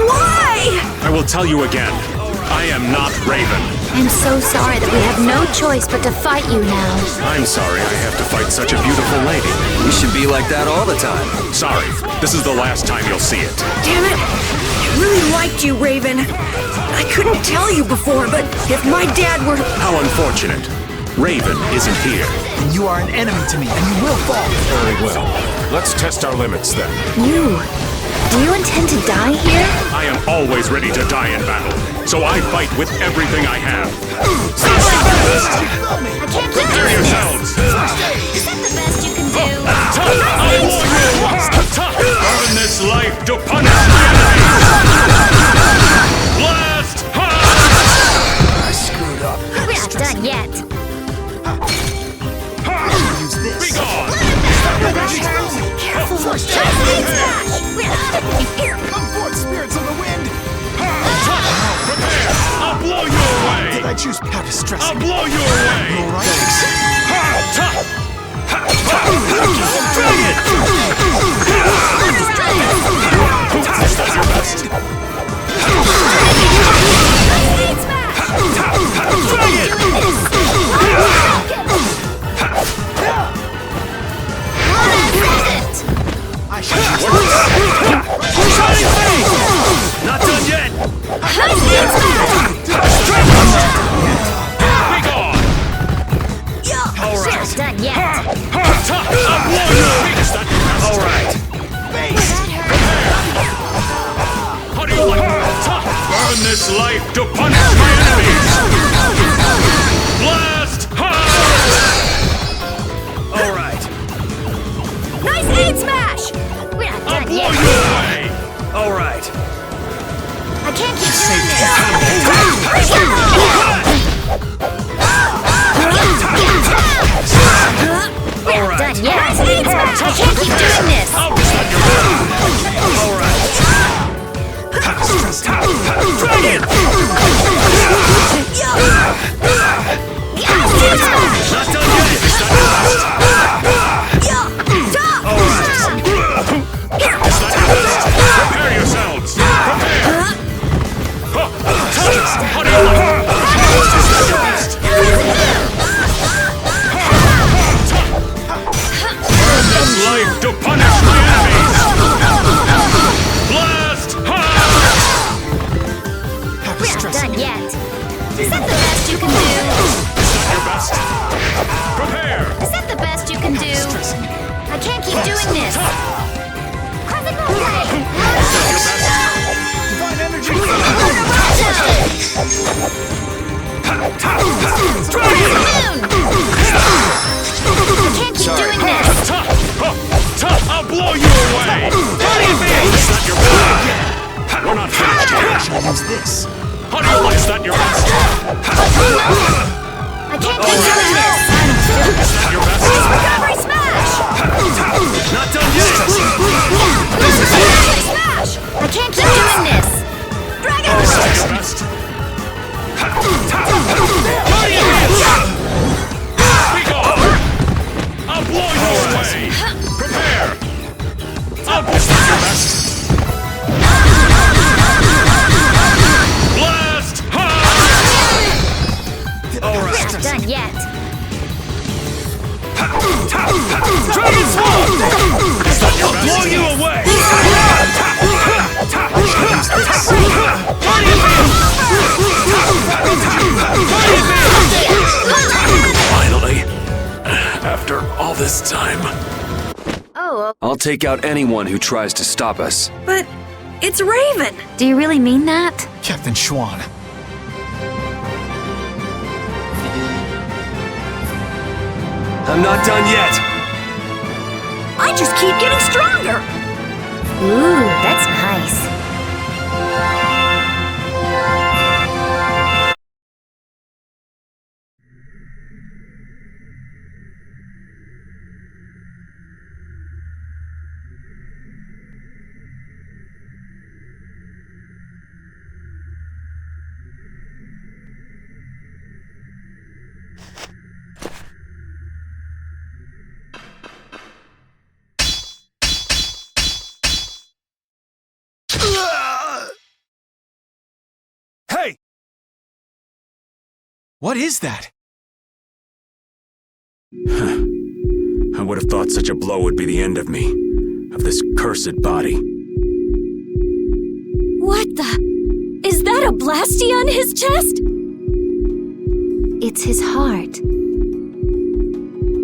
P: Why?
D: I will tell you again. I am not Raven.
E: I'm so sorry that we have no choice but to fight you now.
D: I'm sorry I have to fight such a beautiful lady.
H: You should be like that all the time.
D: Sorry, this is the last time you'll see it.
P: Damn it! I really liked you, Raven. I couldn't tell you before, but if my dad were...
D: How unfortunate. Raven isn't here.
L: And you are an enemy to me, and you will fall.
Q: Very well. Let's test our limits then.
E: Do you intend to die here?
D: I am always ready to die in battle, so I fight with everything I have. Prepare yourselves!
I: Is that the best you can do?
D: I warn you! Earn this life to punish my enemies! Blast!
O: I screwed up.
I: We're not done yet.
O: Use this.
D: Be gone!
I: Careful! Here!
O: Aboard, spirits of the wind!
D: Prepare! I'll blow you away!
L: Did I choose pat distress?
D: I'll blow you away!
L: All right.
H: Not done yet!
D: Be gone!
I: Not done yet.
D: I'll blow you away!
H: All right.
D: How do you like that? Earn this life to punish my enemies! Blast!
H: All right.
N: Nice aid smash!
I: We're not
D: I'll
I: done
D: blow
I: yet.
D: you away!
H: All right.
I: I can't keep doing this. We're not done yet. I can't keep doing this.
D: I'll just let you go!
H: All right.
D: Try it!
H: Not done yet. All right.
D: Prepare yourselves! Prepare! How do you like
Q: this? How do you like that, your best?
C: I can't keep doing this!
Q: Is that your best?
C: Recovery smash!
H: Not done yet!
C: Recovery smash! I can't keep doing this! Dragon
Q: Is that
C: Rush!
Q: your best? We go! I'll blow you away! Prepare! I'll push your best! Blast!
C: Alright. Not done yet.
Q: I'll blow you away! Finally, after all this time.
C: Oh,
H: I'll take out anyone who tries to stop us.
P: But it's Raven.
E: Do you really mean that?
L: Captain Schwan.
H: I'm not done yet!
P: I just keep getting stronger.
C: ooh, that's nice.
L: Hey! What is that?
D: I would have thought such a blow would be the end of me, of this cursed body.
B: What the? Is that a Blastia on his chest?
E: It's his heart.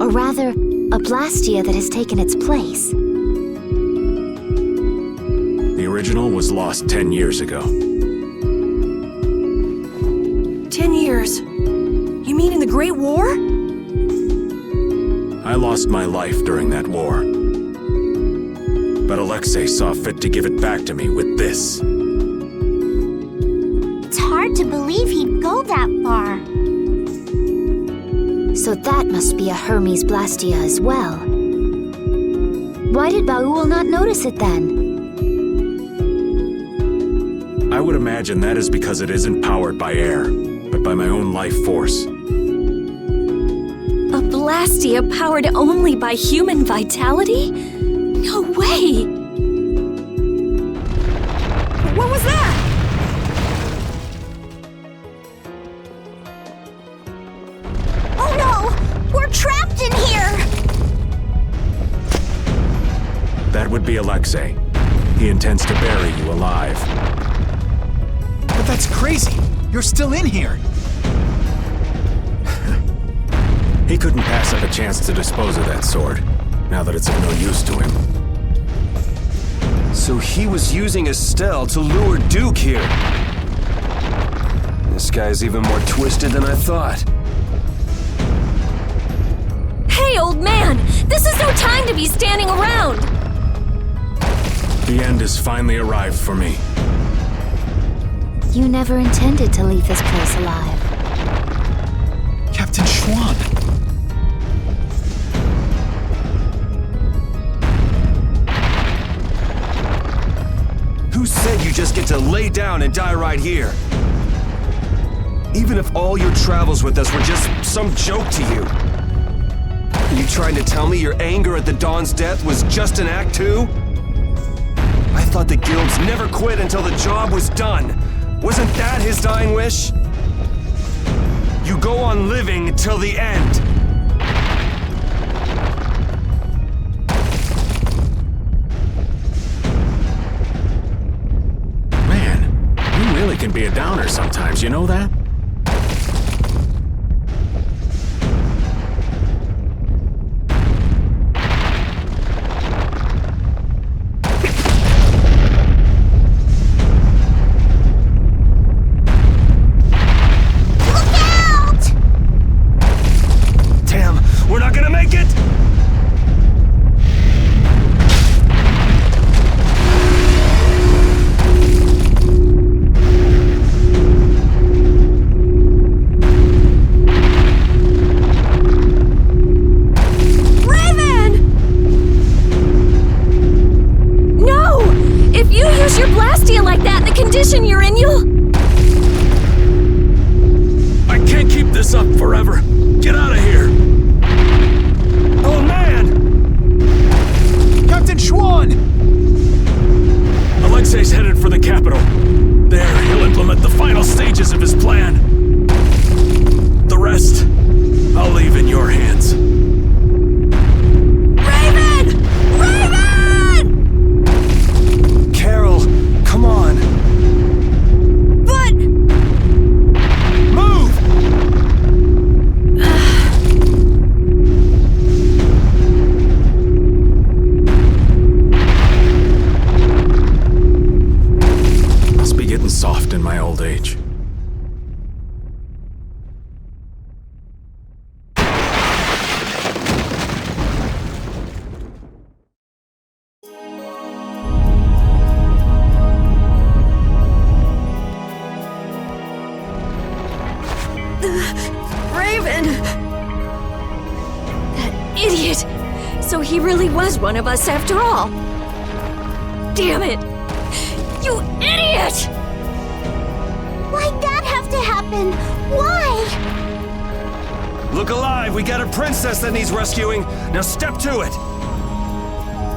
E: Or rather, a Blastia that has taken its place.
D: The original was lost 10 years ago.
P: 10 years. You mean in the Great War?
D: I lost my life during that war. But Alexei saw fit to give it back to me with this.
I: It's hard to believe he'd go that far.
E: So that must be a Hermes Blastia as well. Why did Baul not notice it then?
D: I would imagine that is because it isn't powered by air, but by my own life force.
B: A Blastia powered only by human vitality? No way!
P: What was that?
I: Oh no! We're trapped in here!
D: That would be Alexei. He intends to bury you alive.
L: But that's crazy. You're still in here.
D: He couldn't pass up a chance to dispose of that sword, now that it's of no use to him.
H: So he was using Estelle to lure Duke here. This guy's even more twisted than I thought.
B: Hey, old man! This is no time to be standing around!
D: The end has finally arrived for me.
E: You never intended to leave this place alive.
L: Captain Schwan.
H: Who said you just get to lay down and die right here? Even if all your travels with us were just some joke to you. Are you trying to tell me your anger at the Dawn's death was just an act too? I thought the guilds never quit until the job was done. Wasn't that his dying wish? You go on living till the end.
D: Man, you really can be a downer sometimes, you know that?
N: fire Blastia like that in the condition you're in,
Q: I can't keep this up forever. Get out of here.
H: Oh man!
L: Captain Schwan!
Q: Alexei's headed for the capital. There, he'll implement the final stages of his plan. The rest, I'll leave in your hands.
N: Raven! Raven!
H: Carol, come on.
N: But...
H: Move!
Q: Must be getting soft in my old age.
N: Raven! That idiot! So he really was one of us after all. Damn it! You idiot!
I: Why'd that have to happen? Why?
H: Look alive, we got a princess that needs rescuing. Now step to it.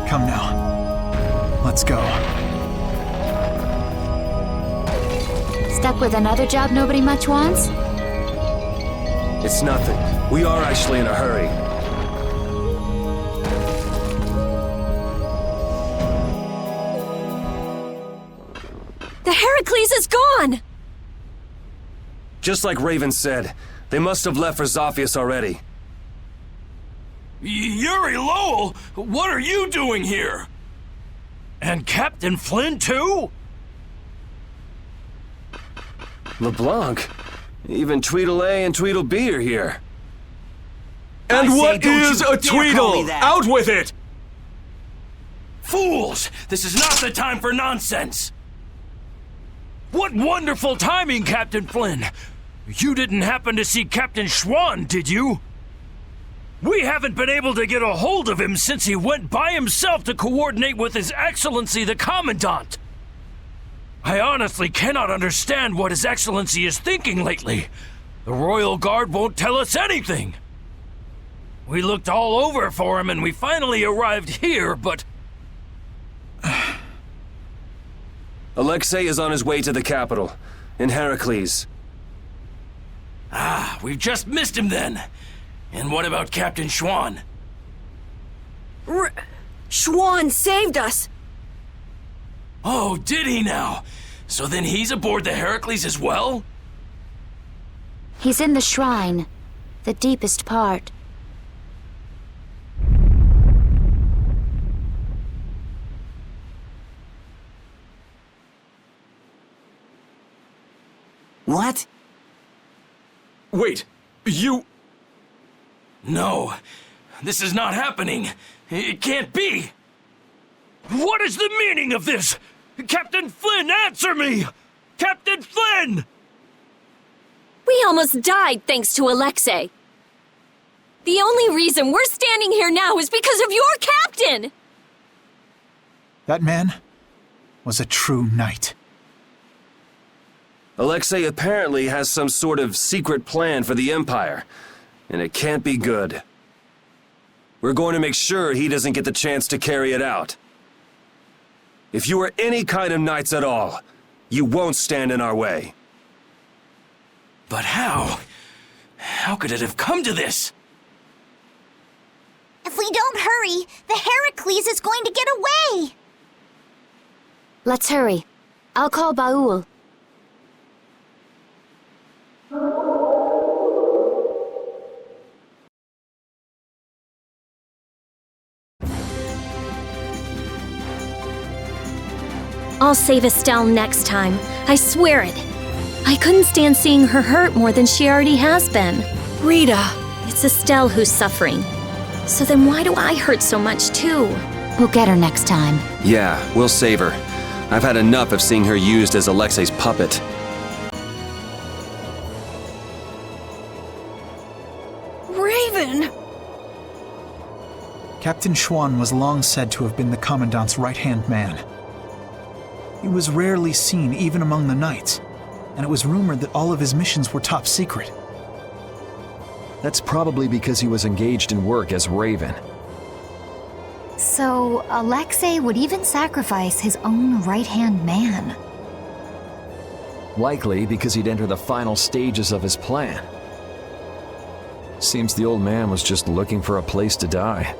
L: Come now. Let's go.
E: Stuck with another job nobody much wants?
H: It's nothing. We are actually in a hurry.
N: The Heracles is gone!
H: Just like Raven said, they must have left for Zophius already.
Q: Yuri Lowell, what are you doing here? And Captain Flynn too?
H: LeBlanc? Even Tweedle-A and Tweedle-B are here.
Q: And what is a Tweedle? Out with it! Fools! This is not the time for nonsense! What wonderful timing, Captain Flynn! You didn't happen to see Captain Schwan, did you? We haven't been able to get a hold of him since he went by himself to coordinate with His Excellency the Commandant. I honestly cannot understand what His Excellency is thinking lately. The Royal Guard won't tell us anything. We looked all over for him and we finally arrived here, but...
H: Alexei is on his way to the capital, in Heracles.
Q: Ah, we've just missed him then. And what about Captain Schwan?
N: Schwan saved us!
Q: Oh, did he now? So then he's aboard the Heracles as well?
E: He's in the shrine, the deepest part.
M: What?
Q: Wait, you... No, this is not happening. It can't be. What is the meaning of this? Captain Flynn, answer me! Captain Flynn!
N: We almost died thanks to Alexei. The only reason we're standing here now is because of your captain!
L: That man was a true knight.
H: Alexei apparently has some sort of secret plan for the Empire, and it can't be good. We're going to make sure he doesn't get the chance to carry it out. If you are any kind of knights at all, you won't stand in our way.
Q: But how? How could it have come to this?
I: If we don't hurry, the Heracles is going to get away!
E: Let's hurry. I'll call Baul.
B: I'll save Estelle next time. I swear it. I couldn't stand seeing her hurt more than she already has been.
N: Rita!
B: It's Estelle who's suffering. So then why do I hurt so much too?
E: We'll get her next time.
H: Yeah, we'll save her. I've had enough of seeing her used as Alexei's puppet.
P: Raven!
L: Captain Schwan was long said to have been the Commandant's right-hand man. He was rarely seen even among the Knights, and it was rumored that all of his missions were top secret.
J: That's probably because he was engaged in work as Raven.
A: So, Alexei would even sacrifice his own right-hand man.
J: Likely because he'd enter the final stages of his plan. Seems the old man was just looking for a place to die.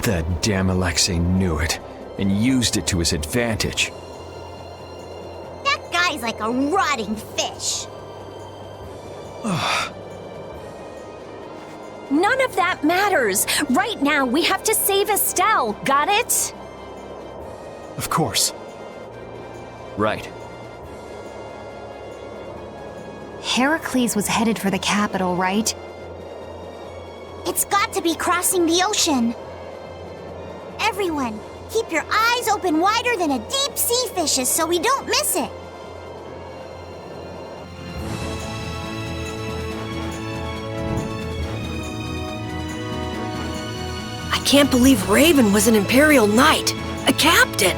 J: That damn Alexei knew it, and used it to his advantage.
I: That guy's like a rotting fish.
B: None of that matters. Right now, we have to save Estelle. Got it?
L: Of course.
J: Right.
A: Heracles was headed for the capital, right?
I: It's got to be crossing the ocean. Everyone, keep your eyes open wider than a deep sea fish's so we don't miss it.
P: I can't believe Raven was an Imperial Knight, a captain.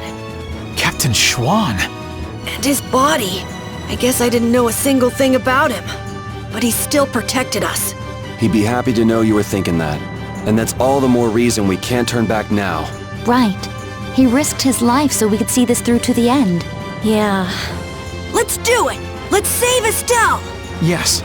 L: Captain Schwann.
P: And his body. I guess I didn't know a single thing about him. But he still protected us.
H: He'd be happy to know you were thinking that. And that's all the more reason we can't turn back now.
E: Right. He risked his life so we could see this through to the end.
B: Yeah.
P: Let's do it! Let's save Estelle!
L: Yes.